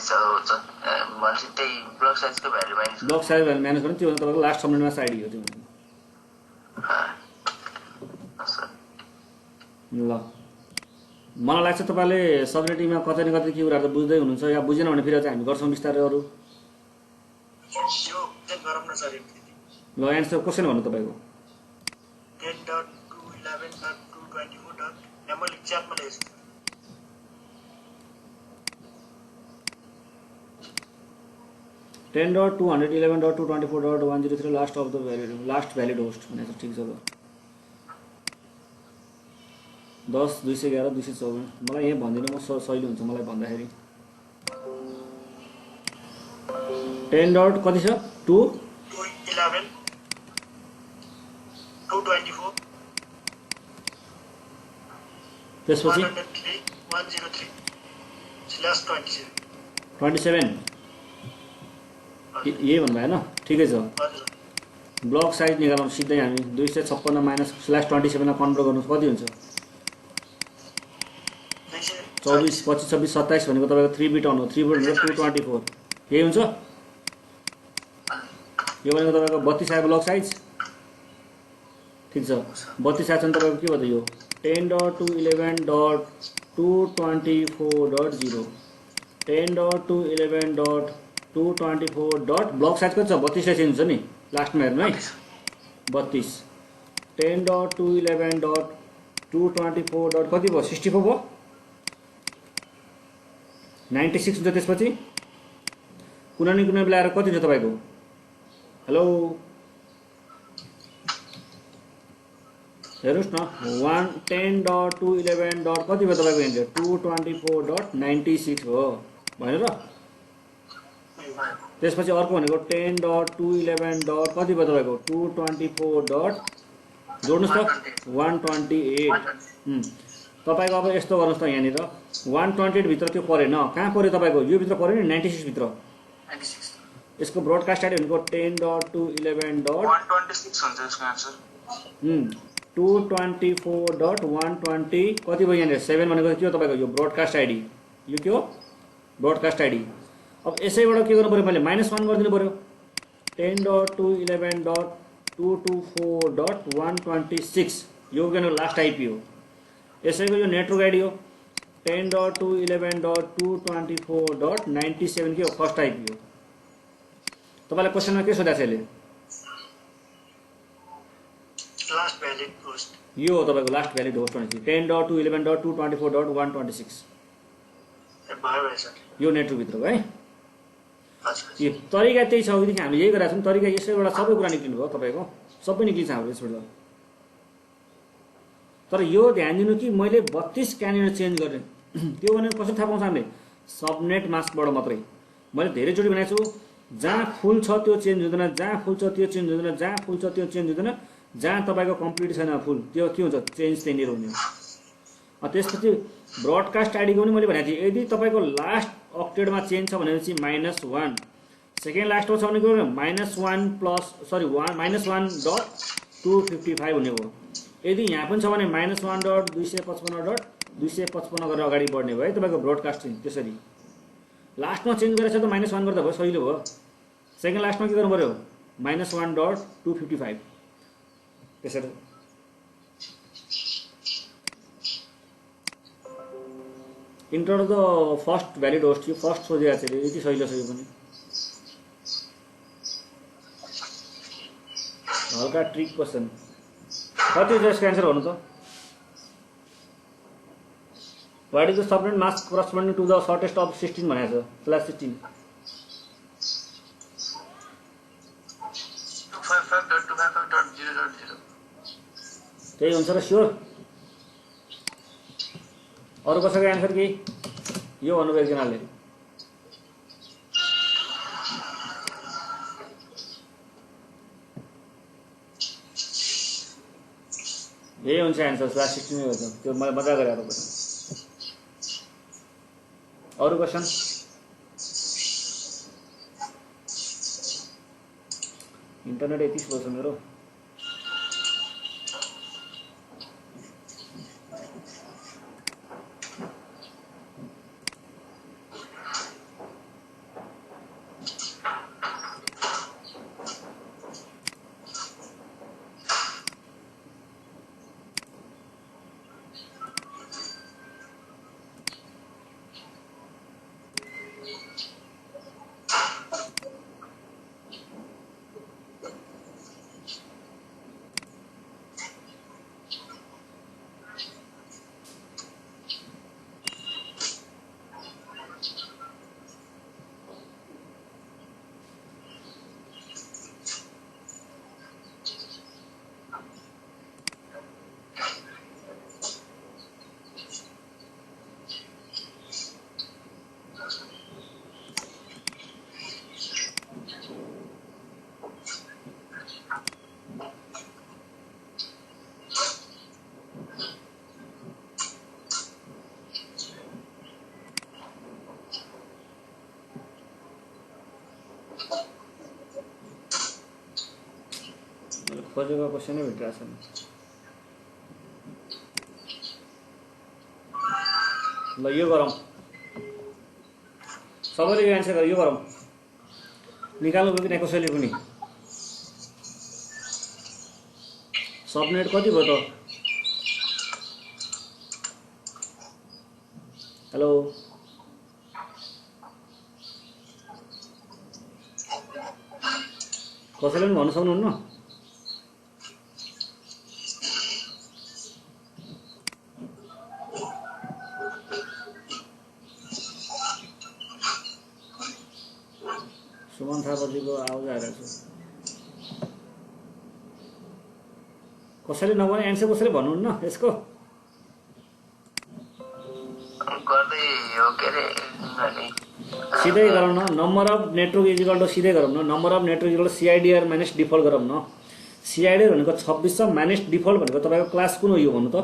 भनेपछि त्यही ब्लक साइजको value minus block size value minus गर्ने त्यो तपाईँको लास्ट सबनेट मास्क आइडी हो त्यो ल मलाई लाग्छ तपाईँले सबनेटिङमा कतै न कतै के कुराहरू त बुझ्दै हुनुहुन्छ या बुझेन भने फेरि चाहिँ हामी गर्छौँ बिस्तारै अरू ल एन्सर क्वेसन भन्नु तपाईँको 10.211.224.103 last of the valid host भनेको ठिक छ ल 10 211 254 मलाई यही भनिदिनु म सहिलो हुन्छ मलाई भन्दाखेरि 10 डट कति छ 2 11 224 त्यसपछि 103/27 यही भन्नु भएन ठिकै छ ब्लक साइज निकालौँ सिधै हामी 256 माइनस /27 मा कन्भर्ट गर्नु कति हुन्छ 24 25 26 27 भनेको तपाईँको 3 बिट आउनु 3 बिट भनेको 224 यही हुन्छ यो भनेको तपाईँको 32 आयो ब्लक साइज ठिक छ 32 आयो भने तपाईँको के भयो त यो 10.211.224.0 10.211.224. ब्लक साइज कति छ 32 चेन्ज हुन्छ नि लास्टमा हेर्नु है 32 10.211.224. कति भयो 64 भयो 96 हुन्छ त्यसपछि कुनै न कुनै बेला आएर कति हुन्छ तपाईँको हेलो हेर्नुहोस् न 10.211. कति भयो तपाईँको यहाँनिर 224.96 हो भएन र त्यसपछि अर्को भनेको 10.211. कति भयो तपाईँको 224. जोड्नुहोस् त 128. तपाईँको अब यस्तो गर्नुहोस् त यहाँनिर 128 भित्र त्यो परेन कहाँ पर्यो तपाईँको यो भित्र पर्यो नि 96 भित्र यसको ब्रोडकास्ट आइडी भनेको 10.211.126 हुन्छ यसको आन्सर 224.120 कति भयो यहाँनिर 7 भनेको के हो तपाईँको यो ब्रोडकास्ट आइडी यो के हो ब्रोडकास्ट आइडी अब यसैबाट के गर्नु पर्यो मैले -1 गरिदिनु पर्यो 10.211.224.126 यो के लास्ट आइपी हो यसैको यो नेटवर्क आइडी हो 10.211.224.97 के हो फर्स्ट आइपी हो तपाईँलाई क्वेसनमा के सोधेको छ यसले लास्ट भ्यालिड होस्ट यो हो तपाईँको लास्ट भ्यालिड होस्ट भनेपछि 10.211.224.126 भयो सर यो नेटवर्कभित्रको है हजुर यो तरिका त्यही छ अघिदेखि हामी यही गरेका छौँ तरिका यसैबाट सबै कुरा निक्लिनु भयो तपाईँको सबै निक्लिन्छ हाम्रो यसबाट तर यो ध्यान दिनु कि मैले 32 क्यान्डिडेट चेन्ज गरेँ त्यो भनेको कसरी थाहा पाउँछ हामीले सबनेट मास्कबाट मात्रै मैले धेरैचोटि भनेको छु जहाँ फुल छ त्यो चेन्ज हुँदैन जहाँ फुल छ त्यो चेन्ज हुँदैन जहाँ फुल छ त्यो चेन्ज हुँदैन जहाँ तपाईँको कम्प्लिट छैन फुल त्यो के हुन्छ चेन्ज त्यहीँनिर हुने हो त्यसपछि ब्रडकास्ट आइडीको पनि मैले भनेको थिएँ यदि तपाईँको लास्ट अक्टेडमा चेन्ज छ भनेपछि -1 सेकेन्ड लास्टमा छ भनेको -1 प्लस सरी -1.255 हुने भयो यदि यहाँ पनि छ भने -1.255.255 गरेर अगाडि बढ्ने भयो है तपाईँको ब्रोडकास्ट चाहिँ त्यसरी लास्टमा चेन्ज गरेछ त -1 गर्दा भयो सजिलो भयो सेकेन्ड लास्टमा के गर्नु पर्यो -1.255 त्यसरी enter the first valid host यो फर्स्ट सोधेको छ यति सजिलो छ यो पनि हल्का ट्रिक क्वेसन कति जसको एन्सर भन्नु त what is the subnet mask corresponding to the shortest of 16 भनेको छ क्लास 16 255.255.0.0 त्यही हुन्छ र स्योर अरू कसैको एन्सर के यो भन्नुभयो एकजनाले यही हुन्छ एन्सर क्लास 16 हो त्यो मैले मजा गरेर अरू क्वेसन इन्टरनेट यति स्लो छ मेरो खोजेको क्वेसनै भेटिरहेको छैन ल यो गरौँ सबैले यो एन्सर यो गरौँ निकाल्नु पनि कसैले पनि सबनेट कति भयो त हेलो कसैले पनि भन्नु सक्नुहुन्न सुमन थापाजीको आवाज आइरहेको छ कसैले नभने एन्सर कसैले भन्नुहुन्न यसको सिधै गरौँ न number of network equal to सिधै गरौँ न number of network equal to CIDR minus default गरौँ न सिआइडिआर भनेको 26 छ माइनस डिफल्ट भनेको तपाईँको क्लास कुन हो यो भन्नु त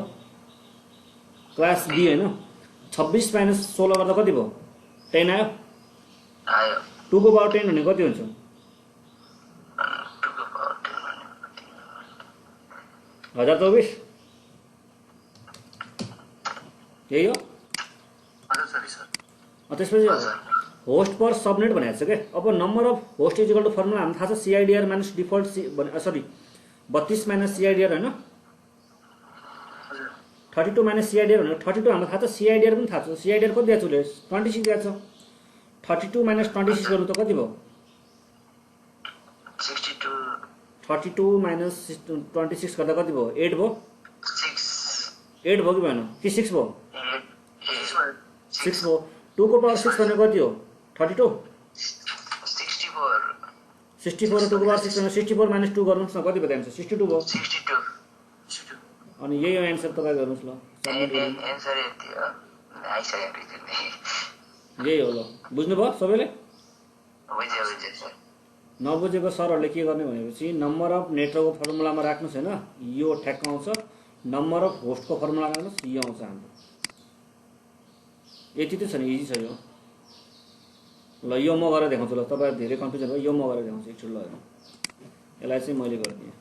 क्लास बी होइन 26 माइनस 16 गर्दा कति भयो 10 आयो 2 को पावर 10 भने कति हुन्छ 1024 यही हो त्यसपछि होस्ट पर सबनेट भनेको छ क्या अब number of host is equal to formula हामीलाई थाहा छ CIDR minus default sorry 32 minus CIDR होइन 32 माइनस सिआइडिआर भनेको 32 हामीलाई थाहा छ सिआइडिआर पनि थाहा छ सिआइडिआर कति दिएको छु 26 दिएको छ 32 माइनस 26 गर्नु त कति भयो 32 माइनस 26 गर्दा कति भयो 8 भयो 8 भयो कि भएन कि 6 भयो 6 भयो 2 को पावर 6 भनेको कति हो 32 64 र 2 को पावर 6 भने 64 माइनस 2 गर्नुहोस् न कति भयो आन्सर 62 भयो 62 अनि यही हो आन्सर तपाईँ गर्नुहोस् ल सबमिट गर्नु एन्सर यति हो आइसक्यो रिजल्ट यही हो ल बुझ्नुभयो सबैले बुझ्यो सर नबुझेको सरहरूले के गर्ने भनेपछि नम्बर अफ नेटवर्कको फर्मुलामा राख्नुहोस् हैन यो ठ्याक्क आउँछ नम्बर अफ होस्टको फर्मुला राख्नुहोस् यो आउँछ हाम्रो यति त छ नि इजी छ यो ल यो म गरेर देखाउँछु ल तपाईँ धेरै कन्फ्युजन भयो यो म गरेर देखाउँछु एकचोटि ल हेर्नु यसलाई चाहिँ मैले गरिदिएँ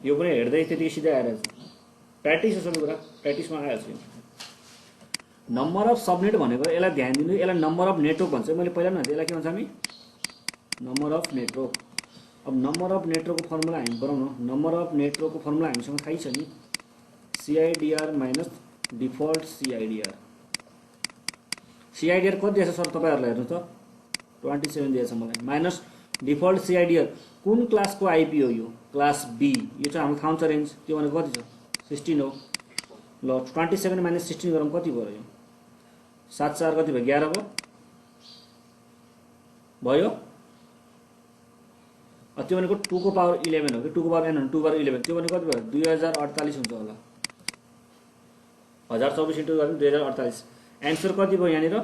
यो पनि हेर्दै त्यतिकै सिधै आइरहेछ प्र्याक्टिस हो सबै कुरा प्र्याक्टिसमा आइहाल्छ यो नम्बर अफ सबनेट भनेको यसलाई ध्यान दिनु यसलाई नम्बर अफ नेटवर्क भन्छ मैले पहिला पनि यसलाई के भन्छ हामी नम्बर अफ नेटवर्क अब नम्बर अफ नेटवर्कको फर्मुला हामी बनाउनु नम्बर अफ नेटवर्कको फर्मुला हामीसँग थाहै छ नि CIDR minus default CIDR CIDR कति दिएछ सर तपाईँहरूलाई हेर्नु त 27 दिएछ मलाई माइनस डिफल्ट CIDR कुन क्लासको आइपी हो यो क्लास बी यो चाहिँ हाम्रो थाहा हुन्छ रेन्ज त्यो भनेको कति छ 16 हो ल 27 माइनस 16 गरौँ कति भयो यो 7 4 कति भयो 11 भयो त्यो भनेको 2 को पावर 11 हो कि 2 को पावर n हो 2 पावर 11 त्यो भनेको कति भयो 2048 हुन्छ होला 1024 इन्टु गर्नु 2048 एन्सर कति भयो यहाँनिर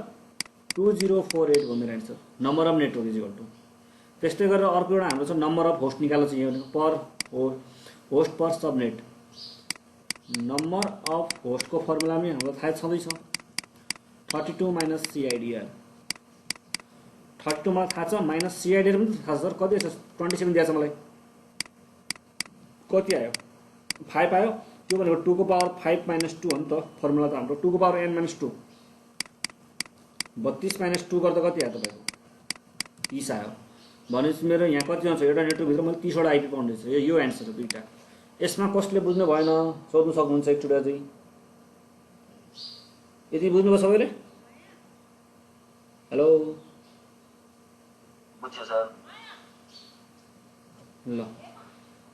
2048 भयो मेरो answer number of network is equal to त्यस्तै गरेर अर्को एउटा हाम्रो छ नम्बर अफ होस्ट निकाल्नु चाहिँ यो भनेको per host per subnet number of होस्टको फर्मुला पनि हामीलाई थाहा छँदैछ 32 माइनस CIDR 32 मलाई थाहा छ माइनस CIDR पनि थाहा छ सर कति छ 27 दिएछ मलाई कति आयो 5 आयो त्यो भनेको 2 को पावर 5 माइनस 2 हो नि त फर्मुला त हाम्रो 2 को पावर n माइनस 2 32 माइनस 2 गर्दा कति आयो तपाईँको 30 आयो भनेपछि मेरो यहाँ कति आउँछ एउटा नेटवर्कभित्र मैले 30 वटा आइपी पाउँदैछ यो एन्सर हो दुईटा यसमा कसले बुझ्नु भएन सोध्नु सक्नुहुन्छ एकचोटि अझै यति बुझ्नुभयो सबैले हेलो बुझ्यो सर ल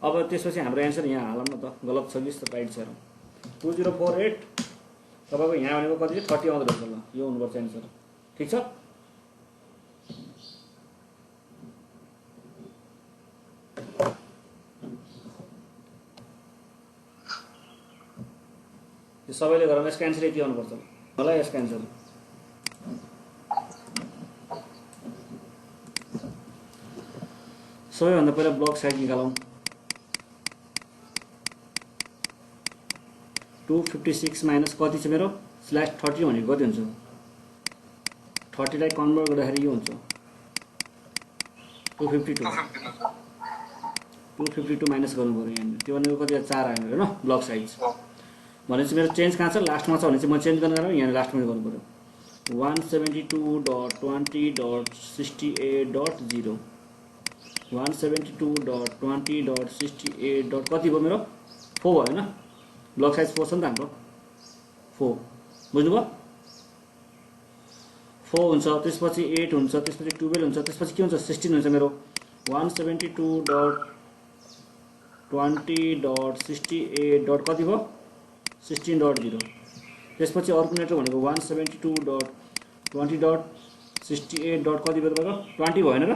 अब त्यसपछि हाम्रो एन्सर यहाँ हालौँ न त गलत छ कि राइट छ 2048 तपाईँको यहाँ भनेको कति छ 30 आउँदो रहेछ ल यो हुनुपर्छ एन्सर ठिक छ सबैले गरौँ यसको एन्सर यति आउनुपर्छ मलाई यसको एन्सर सबैभन्दा पहिला ब्लक साइज निकालौँ 256 माइनस कति छ मेरो /30 भनेको कति हुन्छ 30 लाई कन्भर्ट गर्दाखेरि यो हुन्छ 252 माइनस गर्नु पर्यो यहाँ त्यो भनेको कति 4 आयो हैन ब्लक साइज भनेपछि मेरो चेन्ज कहाँ छ लास्टमा छ भने चाहिँ म चेन्ज गर्न गरौँ यहाँ लास्टमा गर्नु पर्यो 172.20.68.0 172.20.68. कति भयो मेरो 4 भयो हैन ब्लक साइज 4 छ नि त हाम्रो 4 बुझ्नुभयो 4 हुन्छ त्यसपछि 8 हुन्छ त्यसपछि 12 हुन्छ त्यसपछि के हुन्छ 16 हुन्छ मेरो 172.20.68. कति भयो 16.0 त्यसपछि अर्को नेटवर्क भनेको 172.20.68. कति भयो तपाईँको 20 भएन र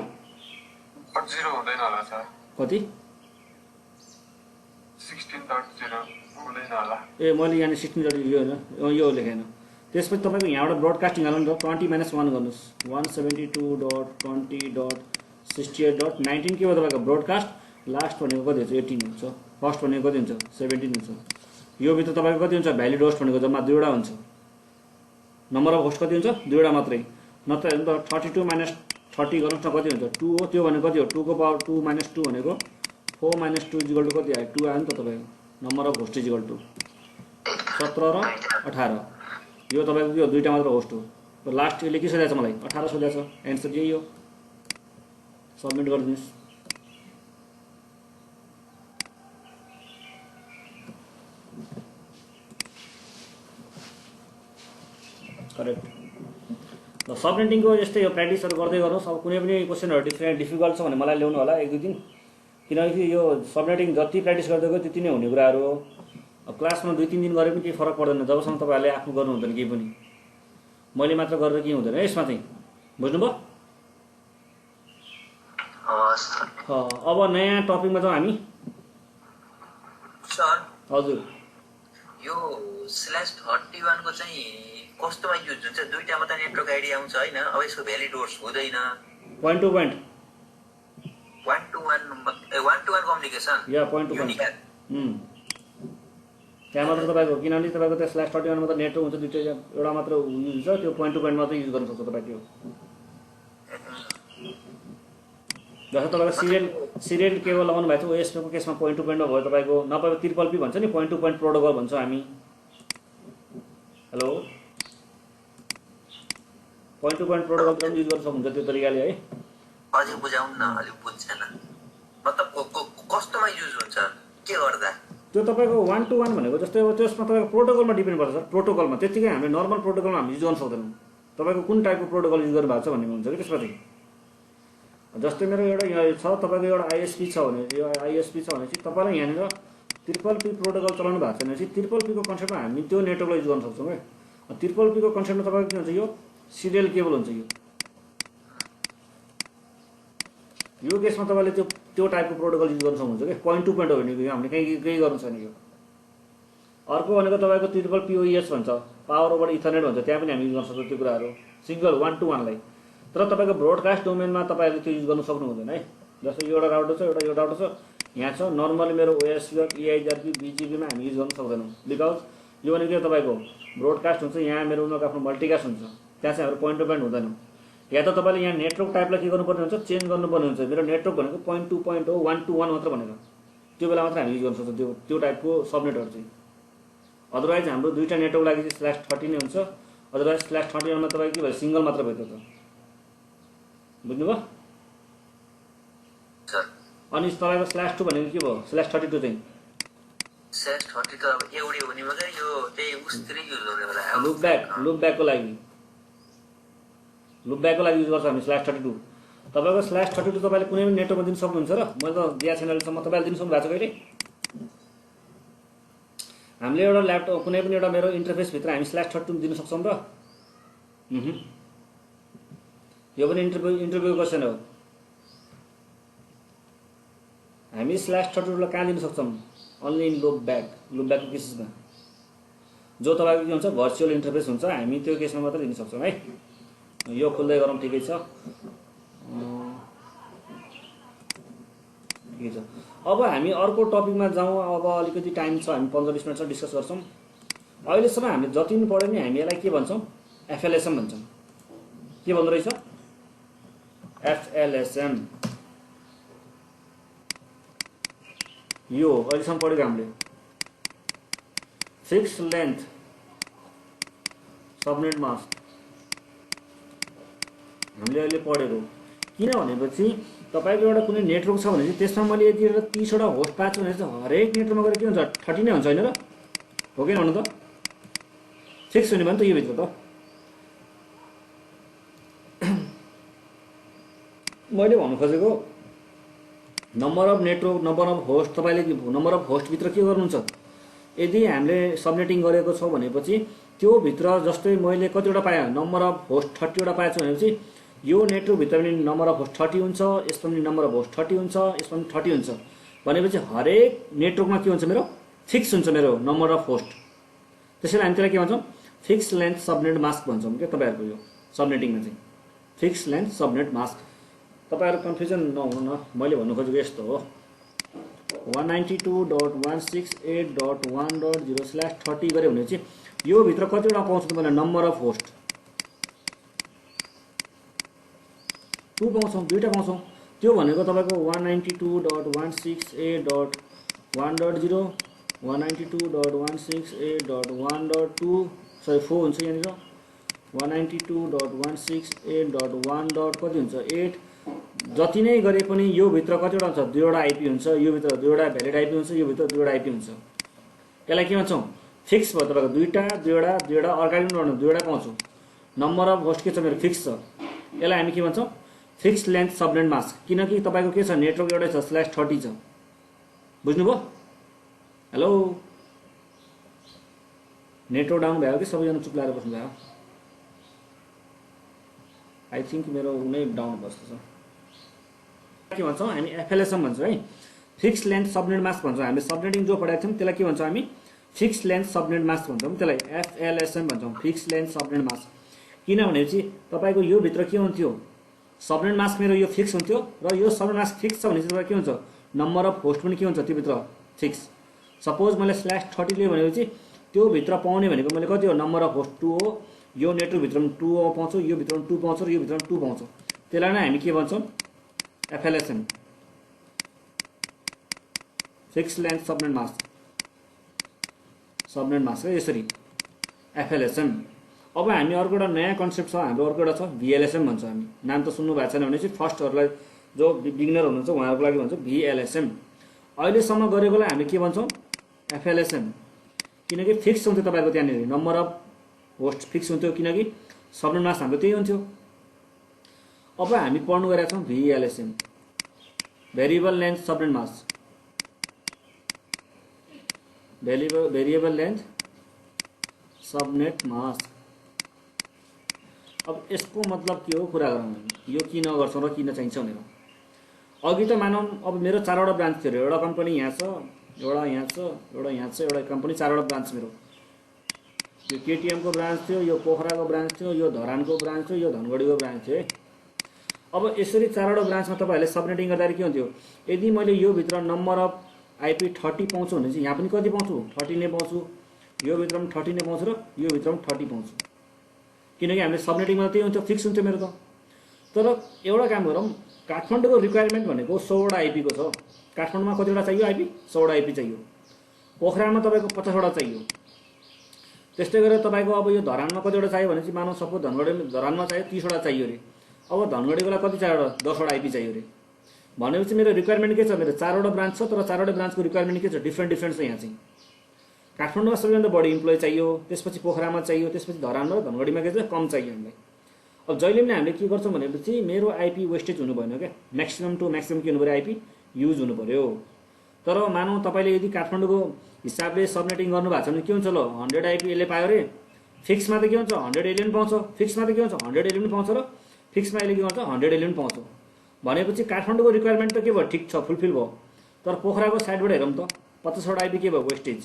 0 हुँदैन होला सर कति 16.0 हुँदैन होला ए मैले यहाँ 16.0 यो हैन यो लेखेन त्यसपछि तपाईको यहाँबाट ब्रोडकास्टिङ हाल्नु नि त 20 - 1 गर्नुस् 172.20.68.19 के भयो तपाईको ब्रोडकास्ट लास्ट भनेको कति हुन्छ 18 हुन्छ फर्स्ट भनेको कति हुन्छ 17 हुन्छ यो भित्र तपाईको कति हुन्छ भ्यालिड होस्ट भनेको जम्मा दुईवटा हुन्छ नम्बर अफ होस्ट कति हुन्छ दुईवटा मात्रै नत्र हेर्नु त 32 - 30 गर्नुस् न कति हुन्छ 2 हो त्यो भनेको कति हो 2 को पावर 2 - 2 भनेको 4 - 2 = कति आयो 2 आयो नि त तपाईको नम्बर अफ होस्ट = 17 र 18 यो तपाईको यो दुईटा मात्र होस्ट हो लास्ट यसले के सोधेछ मलाई 18 सोधेछ एन्सर यही हो सबमिट गरिदिनुस् करेक्ट ल सबनेटिङको यस्तै हो प्र्याक्टिसहरु गर्दै गर्नुहोस् अब कुनै पनि क्वेशनहरु डिफिकल्ट छ भने मलाई ल्याउनु होला एक दुई दिन किनकि यो सबनेटिङ जति प्र्याक्टिस गर्दै गयो त्यति नै हुने कुराहरु हो अब क्लासमा 2-3 दिन गरे पनि केही फरक पर्दैन जबसम्म तपाईहरुले आफ्नो गर्नु हुँदैन केही पनि मैले मात्र गरेर के हुँदैन यसमा चाहिँ बुझ्नुभयो हस् सर। अब नयाँ टपिकमा जाउँ हामी। सर हजुर यो /31 को चाहिँ कस्तोमा युज हुन्छ? दुईटा मात्र नेटवर्क आइडी आउँछ हैन? अब यसको भ्यालिडोर्स हुँदैन। Point to point 1-to-1 communication या पोइन्ट टु पोइन्ट त्यहाँ मात्र तपाईँको, किनभने तपाईँको त्यो /31 मा त नेटवर्क हुन्छ दुईवटा, एउटा मात्र युज हुन्छ, त्यो पोइन्ट टु पोइन्ट मात्रै युज गर्न सक्छ तपाईँ। त्यो जस्तो तपाईँको सिरियल केबल लगाउनु भएको छ ओएसपीको केसमा पोइन्ट टु पोइन्टमा भयो तपाईँको, नभए ट्रिपल पी भन्छ नि, पोइन्ट टु पोइन्ट प्रोटोकल भन्छौँ हामी। Hello, point to point protocol पनि युज गर्न सक्नुहुन्छ त्यो तरिकाले है। अझै बुझाउनु न, अलिक बुझ्दैन। मतलब कस्तोमा युज हुन्छ, के गर्दा? त्यो तपाईँको 1-to-1 भनेको जस्तै अब त्यसमा तपाईँको प्रोटोकलमा डिपेन्ड गर्छ सर। प्रोटोकलमा त्यतिकै हामीले नर्मल प्रोटोकलमा हामी युज गर्न सक्दैनौँ। तपाईँको कुन टाइपको प्रोटोकल युज गर्नु भएको छ भन्ने हुन्छ कि त्यसपछि। जस्तै मेरो एउटा यहाँ छ, तपाईँको एउटा आइएसपी छ भने, यो आइएसपी छ भने चाहिँ तपाईँलाई यहाँनिर ट्रिपल पी प्रोटोकल चलाउनु भएको छैन भने चाहिँ ट्रिपल पीको कन्सेप्टमा हामी त्यो नेटवर्कलाई युज गर्न सक्छौँ है। ट्रिपल पीको कन्सेप्टमा तपाईँको के हुन्छ, यो सिरियल केबल हुन्छ। यो केसमा तपाईँले त्यो टाइपको प्रोटोकल युज गर्न सक्नुहुन्छ कि पोइन्ट टु पोइन्ट हो भने हामीले केही गर्नु छैन यो। अर्को भनेको तपाईँको ट्रिपल पिओइएस भन्छ, पावर ओभर इथरनेट भन्छ, त्यहाँ पनि हामी युज गर्न सक्छौँ त्यो कुराहरू सिङ्गल 1-to-1लाई। तर तपाईँको ब्रोडकास्ट डोमेनमा तपाईँले त्यो युज गर्नु सक्नु हुँदैन है। जस्तो यो एउटा राउटर छ, एउटा यो राउटर छ, यहाँ छ, नर्मली मेरो ओएसपी इआइआरपी बिजिबीमा हामी युज गर्न सक्दैनौँ। बिकज यो भनेको तपाईँको ब्रोडकास्ट हुन्छ, यहाँ मेरो उनीहरूको आफ्नो मल्टिकास्ट हुन्छ, त्यहाँ चाहिँ हाम्रो पोइन्ट टु पोइन्ट हुँदैन। या त तपाईँले यहाँ नेटवर्क टाइपलाई के गर्नुपर्ने हुन्छ, चेन्ज गर्नुपर्ने हुन्छ। मेरो नेटवर्क भनेको पोइन्ट टु पोइन्ट हो, 1-to-1 मात्र भनेर, त्यो बेला मात्र हामी युज गर्न सक्छौँ त्यो टाइपको सबनेटहरू चाहिँ। अदरवाइज हाम्रो दुईवटा नेटवर्क लागि चाहिँ /30 नै हुन्छ। अदरवाइज /31 तपाईँको के भयो, सिङ्गल मात्र भयो त्यो त। बुझ्नुभयो? अनि तपाईँको /2 भनेको के भयो, /32 चाहिँ /30 त अब एउटै हुने मगर यो त्यही उस्तरी युज हुने होला। लुपब्याकको लागि युज गर्छ हामी /32। तपाईँको /32 तपाईँले कुनै पनि नेटवर्कमा दिन सक्नुहुन्छ र? मैले त दिया छैन अहिलेसम्म, तपाईँले दिन सक्नु भएको छ कहिले? हामीले एउटा ल्यापटप कुनै पनि एउटा मेरो इन्टरफेसभित्र हामी /32 दिन सक्छौँ र? यो पनि इन्टरभ्यू क्वेसन हो। हामी /32 कहाँ दिन सक्छौँ? अन्ली इन लुपब्याकको केसेसमा, जो तपाईँको के हुन्छ, भर्चुअल इन्टरफेस हुन्छ, हामी त्यो केसमा मात्र दिन सक्छौँ है। यो खोल्दै गरौँ, ठिकै छ। अब हामी अर्को टपिकमा जाउँ। अब अलिकति टाइम छ, हामी 15-20 मिनटसम्म डिस्कस गर्छौँ। अहिलेसम्म हामीले जति पनि पढ्यो नि हामी यसलाई के भन्छौँ, एफएलएसएम भन्छौँ। के भन्दो रहेछ, एफएलएसएम। यो अहिलेसम्म पढेको हामीले फिक्स लेन्थ सबनेट मास्क हामीले अहिले पढेको। किन भनेपछि तपाईँको एउटा कुनै नेटवर्क छ भने चाहिँ त्यसमा मैले यदि 30वटा होस्ट पाएको छु भने चाहिँ हरेक नेटवर्कमा गएर के हुन्छ, 30 नै हुन्छ होइन र? हो कि भन्नु त? फिक्स हुने भयो नि त यो भित्र त। मैले भन्नु खोजेको number of network, number of host, तपाईँले नम्बर अफ होस्टभित्र के गर्नुहुन्छ, यदि हामीले सबनेटिङ गरेको छौँ भनेपछि त्यो भित्र जस्तै मैले कतिवटा पाएँ, नम्बर अफ होस्ट 30वटा पाएछु भनेपछि यो नेटवर्कभित्र पनि नम्बर अफ होस्ट 30 हुन्छ, यसमा पनि नम्बर अफ होस्ट 30 हुन्छ, यसमा पनि 30 हुन्छ भनेपछि हरेक नेटवर्कमा के हुन्छ, मेरो फिक्स हुन्छ मेरो नम्बर अफ होस्ट। त्यसैले हामी त्यसलाई के भन्छौँ, फिक्स लेन्थ सबनेट मास्क भन्छौँ क्या तपाईँहरूको यो सबनेटिङमा चाहिँ, फिक्स लेन्थ सबनेट मास्क। तपाईँहरू कन्फ्युजन नहुनु न, मैले भन्नु खोजेको यस्तो हो, 192.168.1.0/30 गऱ्यो भने चाहिँ यो भित्र कतिवटा पाउँछ तपाईँले, नम्बर अफ होस्ट 2 पाउँछौँ, 2टा पाउँछौँ। त्यो भनेको तपाईँको 192.168.1.0 192.168.1.2 सरी 4 हुन्छ यहाँनिर, 192.168.1. कति हुन्छ 8। जति नै गरे पनि यो भित्र कतिवटा हुन्छ, 2वटा आइपी हुन्छ, यो भित्र 2वटा भ्यालिड आइपी हुन्छ, यो भित्र 2वटा आइपी हुन्छ। यसलाई के भन्छौँ, फिक्स भयो। तपाईँको 2वटा अर्काले पनि 2वटा पाउँछौँ। नम्बर अफ होस्ट के छ, मेरो फिक्स छ। यसलाई हामी के भन्छौँ, फिक्स लेन्थ सबनेट मास्क। किनकि तपाईँको के छ, नेटवर्क एउटै छ, /30 छ। बुझ्नुभयो? हेलो, नेटवर्क डाउन भयो कि सबैजना चुप लाएर बस्नुभयो? आई थिङ्क मेरो नै डाउन बस्छ। के भन्छौँ हामी एफएलएसएम भन्छौँ है, फिक्स लेन्थ सबनेट मास्क भन्छौँ। हामीले सबनेटिङ जो पढाएको थियौँ त्यसलाई के भन्छौँ हामी फिक्स लेन्थ सबनेट मास्क भन्छौँ, त्यसलाई एफएलएसएम भन्छौँ, फिक्स लेन्थ सबनेट मास्क। किनभनेपछि तपाईँको यो भित्र के हुन्थ्यो, सबनेट मास्क मेरो यो फिक्स हुन्थ्यो र यो सबनेट मास्क फिक्स छ भनेपछि तपाईँ के हुन्छ, नम्बर अफ होस्ट पनि के हुन्छ त्योभित्र फिक्स। सपोज मैले /30 लिएँ भनेपछि त्यो भित्र पाउने भनेको मैले कति हो, नम्बर अफ होस्ट 2 हो, यो नेटवर्कभित्रमा 2 पाउँछु, यो भित्रमा 2 पाउँछु र यो भित्रमा 2 पाउँछु। त्यसलाई नै हामी के भन्छौँ FLSM, fix length subnet mask, subnet mask यसरी एफएलएसएम। अब हामी अर्को एउटा नयाँ कन्सेप्ट छ हाम्रो, अर्को एउटा छ भिएलएसएम भन्छ। हामी नाम त सुन्नु भएको छैन भने चाहिँ फर्स्टहरूलाई जो बिगिनर हुनुहुन्छ उहाँहरूको लागि भन्छ भिएलएसएम। अहिलेसम्म गरेकोलाई हामी के भन्छौँ एफएलएसएम, किनकि फिक्स हुन्थ्यो तपाईँको त्यहाँनिर नम्बर अफ होस्ट फिक्स हुन्थ्यो, किनकि सबनेट मास्क हाम्रो त्यही हुन्थ्यो। अब हामी पढ्नु गएका छौँ VLSM, variable length subnet mask, variable length subnet mask. अब यसको मतलब के हो कुरा गरौँ, यो किन गर्छौँ र किन चाहिन्छ भनेर। अघि त मानौँ अब मेरो 4वटा ब्रान्च थियो, एउटा कम्पनी यहाँ छ, एउटा यहाँ छ, एउटा यहाँ छ, एउटा कम्पनी 4वटा ब्रान्च मेरो। यो केटिएमको ब्रान्च थियो, यो पोखराको ब्रान्च थियो, यो धरानको ब्रान्च थियो, यो धनगढीको ब्रान्च थियो है। अब यसरी 4वटा ब्रान्चमा तपाईँहरूले सबनेटिङ गर्दाखेरि के हुन्थ्यो, यदि मैले यो भित्र नम्बर अफ आइपी 30 पाउँछु भने चाहिँ यहाँ पनि कति पाउँछु 30 नै पाउँछु, यो भित्रमा 30 नै पाउँछु र यो भित्रमा 30 पाउँछु, किनकि हामीले सबनेटिङमा त्यही हुन्थ्यो, फिक्स हुन्थ्यो मेरो त। तर एउटा काम गरौँ, काठमाडौँको रिक्वायरमेन्ट भनेको 100वटा आइपीको छ। काठमाडौँमा कतिवटा चाहियो आइपी, 100वटा आइपी चाहियो। पोखरामा तपाईँको 50वटा चाहियो। त्यस्तै गरेर तपाईँको अब यो धरानमा कतिवटा चाहियो भने चाहिँ मानव सपोज धरानमा चाहियो 30वटा चाहियो अरे, अब धनगढीकोलाई कति चाहियो, 10वटा आइपी चाहियो अरे। भनेपछि मेरो रिक्वायरमेन्ट के छ, मेरो 4वटा ब्रान्च छ, तर 4वटा ब्रान्चको रिक्वायरमेन्ट के छ, डिफ्रेन्ट छ। यहाँ चाहिँ काठमाडौँमा सबैभन्दा बढी इम्प्लोइ चाहियो, त्यसपछि पोखरामा चाहियो, त्यसपछि धरानमा र धनगढीमा के छ कम चाहियो हामीलाई। अब जहिले पनि हामीले के गर्छौँ भनेपछि मेरो आइपी वेस्टेज हुनु भएन क्या, म्याक्सिमम टु म्याक्सिमम के हुनु पऱ्यो, आइपी युज हुनु पऱ्यो। तर मानौँ तपाईँले यदि काठमाडौँको हिसाबले सबनेटिङ गर्नुभएको छ भने के हुन्छ, ल 100 आइपी यसले पायो अरे, फिक्समा त के हुन्छ 100 यसले पनि पाउँछ, फिक्समा त के हुन्छ 100 यसले पनि पाउँछ र फिक्समा यसले के गर्छ 100 यसले पनि पाउँछ। भनेपछि काठमाडौँको रिक्वायरमेन्ट त के भयो, ठिक छ, फुलफिल भयो। तर पोखराको साइडबाट हेरौँ त 50वटा आइपी के भयो वेस्टेज,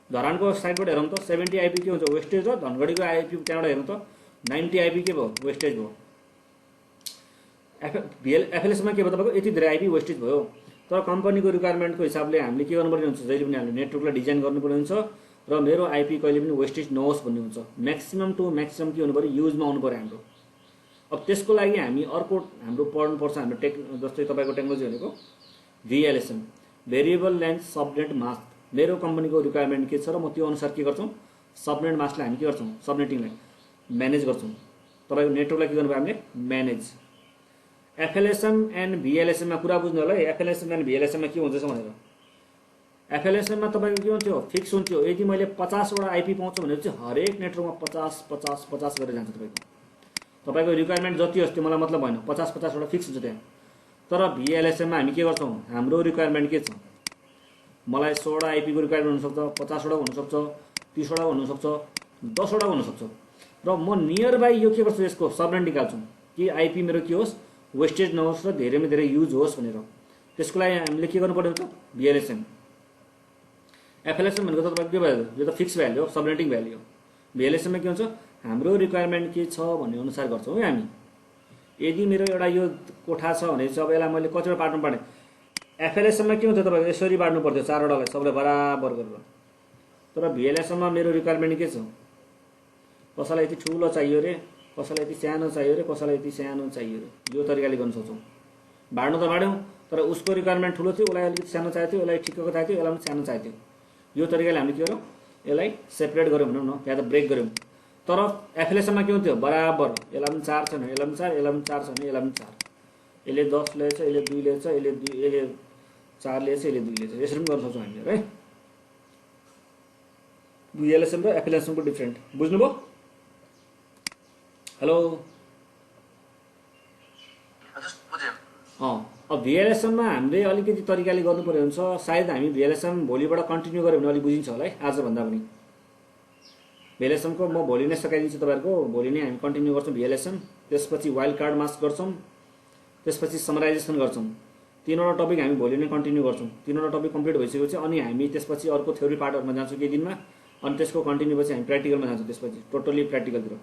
धरानको साइडबाट हेरौँ त 70 आइपी के हुन्छ वेस्टेज, र धनगढीको आइपी त्यहाँबाट हेरौँ त 90 आइपी के भयो वेस्टेज भयो। एफएलएसमा के भयो तपाईँको यति धेरै आइपी वेस्टेज भयो। तर कम्पनीको रिक्वायरमेन्टको हिसाबले हामीले के गर्नुपर्ने हुन्छ, जहिले पनि हामीले नेटवर्कलाई डिजाइन गर्नुपर्ने हुन्छ र मेरो आइपी कहिले पनि वेस्टेज नहोस् भन्ने हुन्छ। म्याक्सिमम टु म्याक्सिमम के हुनु पऱ्यो, युजमा आउनु पऱ्यो हाम्रो। अब त्यसको लागि हामी अर्को हाम्रो पढ्नुपर्छ, हाम्रो जस्तै तपाईँको टेक्नोलोजी भनेको भिएलएसएम, भेरिएबल लेन्थ सबनेट मास्क। मेरो कम्पनीको रिक्वायरमेन्ट के छ र म त्यो अनुसार के गर्छौँ, सबनेट मास्कलाई हामी के गर्छौँ, सबनेटिङलाई म्यानेज गर्छौँ। तपाईँको नेटवर्कलाई के गर्नुभयो हामीले म्यानेज। एफएलएसएम एन्ड भिएलएसएममा कुरा बुझ्नु होला है, एफएलएसएम एन्ड भिएलएसएममा के हुन्छ भनेर। एफएलएसएममा तपाईँको के हुन्थ्यो, फिक्स हुन्थ्यो। यदि मैले 50वटा आइपी पाउँछु भने चाहिँ हरेक नेटवर्कमा 50 गरेर जान्छ तपाईँको रिक्वायरमेन्ट जति होस् त्यो मलाई मतलब भएन, 50-50वटा फिक्स हुन्छ त्यहाँ। तर भिएलएसएममा हामी के गर्छौँ, हाम्रो रिक्वायरमेन्ट के छ, मलाई 100वटा आइपीको रिक्वायरमेन्ट हुनसक्छ, 50वटा हुनसक्छ, 30वटा हुनसक्छ, 10वटा हुनसक्छ। र म नियर बाई यो के गर्छु, यसको सबनेट निकाल्छु कि आइपी मेरो के होस्, वेस्टेज नहोस् र धेरैमा धेरै युज होस् भनेर। त्यसको लागि हामीले के गर्नुपर्ने हुन्छ, भिएलएसएम। एफएलएसएम भनेको तपाईँको के भयो, यो त फिक्स भ्याल्यु हो, सबनेटिङ भ्याल्यु हो। भिएलएसएममा के हुन्छ, हाम्रो रिक्वायरमेन्ट के छ भन्ने अनुसार गर्छौँ है हामी। यदि मेरो एउटा यो कोठा छ भने चाहिँ अब यसलाई मैले कतिवटा बाँड्नु पर्ने, एफएलएसएममा के हुन्छ तपाईँको यसरी बाँड्नु पर्थ्यो 4वटालाई सबैलाई बराबर गरेर। तर भिएलएसएममा मेरो रिक्वायरमेन्ट के छ, कसैलाई यति ठुलो चाहियो अरे, कसैलाई यति सानो चाहियो अरे, कसैलाई यति सानो चाहियो अरे, यो तरिकाले गर्न सक्छौँ। बाँड्नु त बाँड्यौँ, तर उसको रिक्वायरमेन्ट ठुलो थियो, उसलाई अलिकति सानो चाहिएको थियो, उसलाई ठिक्कको चाहिएको थियो, यसलाई पनि सानो चाहिएको थियो। यो तरिकाले हामीले के गरौँ, यसलाई सेपरेट गऱ्यौँ भनौँ न, या त ब्रेक गऱ्यौँ। तर एफएलएसएममा के हुन्थ्यो, बराबर यसलाई पनि 4 छ भने यसलाई पनि 4, यसलाई पनि 4 छ भने यसलाई पनि 4, यसले 10 लिएछ, यसले 2 लिएछ, यसले 4 लिएछ, यसले 2 लिएछ, यसरी पनि गर्न सक्छौँ हामीले है। भिएलएसएम र एफएलएसएमको डिफ्रेन्ट बुझ्नुभयो? हेलो, अब भिएलएसएममा हामीले अलिकति तरिकाले गर्नु पर्यो हुन्छ। सायद हामी भिएलएसएम भोलिबाट कन्टिन्यू गऱ्यो भने अलिक बुझिन्छ होला है, आजभन्दा पनि। भिएलएसएमको म भोलि नै सकाइदिन्छु तपाईँहरूको, भोलि नै हामी कन्टिन्यू गर्छौँ भिएलएसएम। त्यसपछि वाइल्ड कार्ड मास्क गर्छौँ, त्यसपछि समराइजेसन गर्छौँ। तीनवटा टपिक हामी भोलि नै कन्टिन्यू गर्छौँ। तीनवटा टपिक कम्प्लिट भइसकेपछि अनि हामी त्यसपछि अर्को थ्योरी पार्टहरूमा जान्छौँ केही दिनमा, अनि त्यसको कन्टिन्यू पछि हामी प्र्याक्टिकलमा जान्छौँ, त्यसपछि टोटल्ली प्र्याक्टिकलतिर।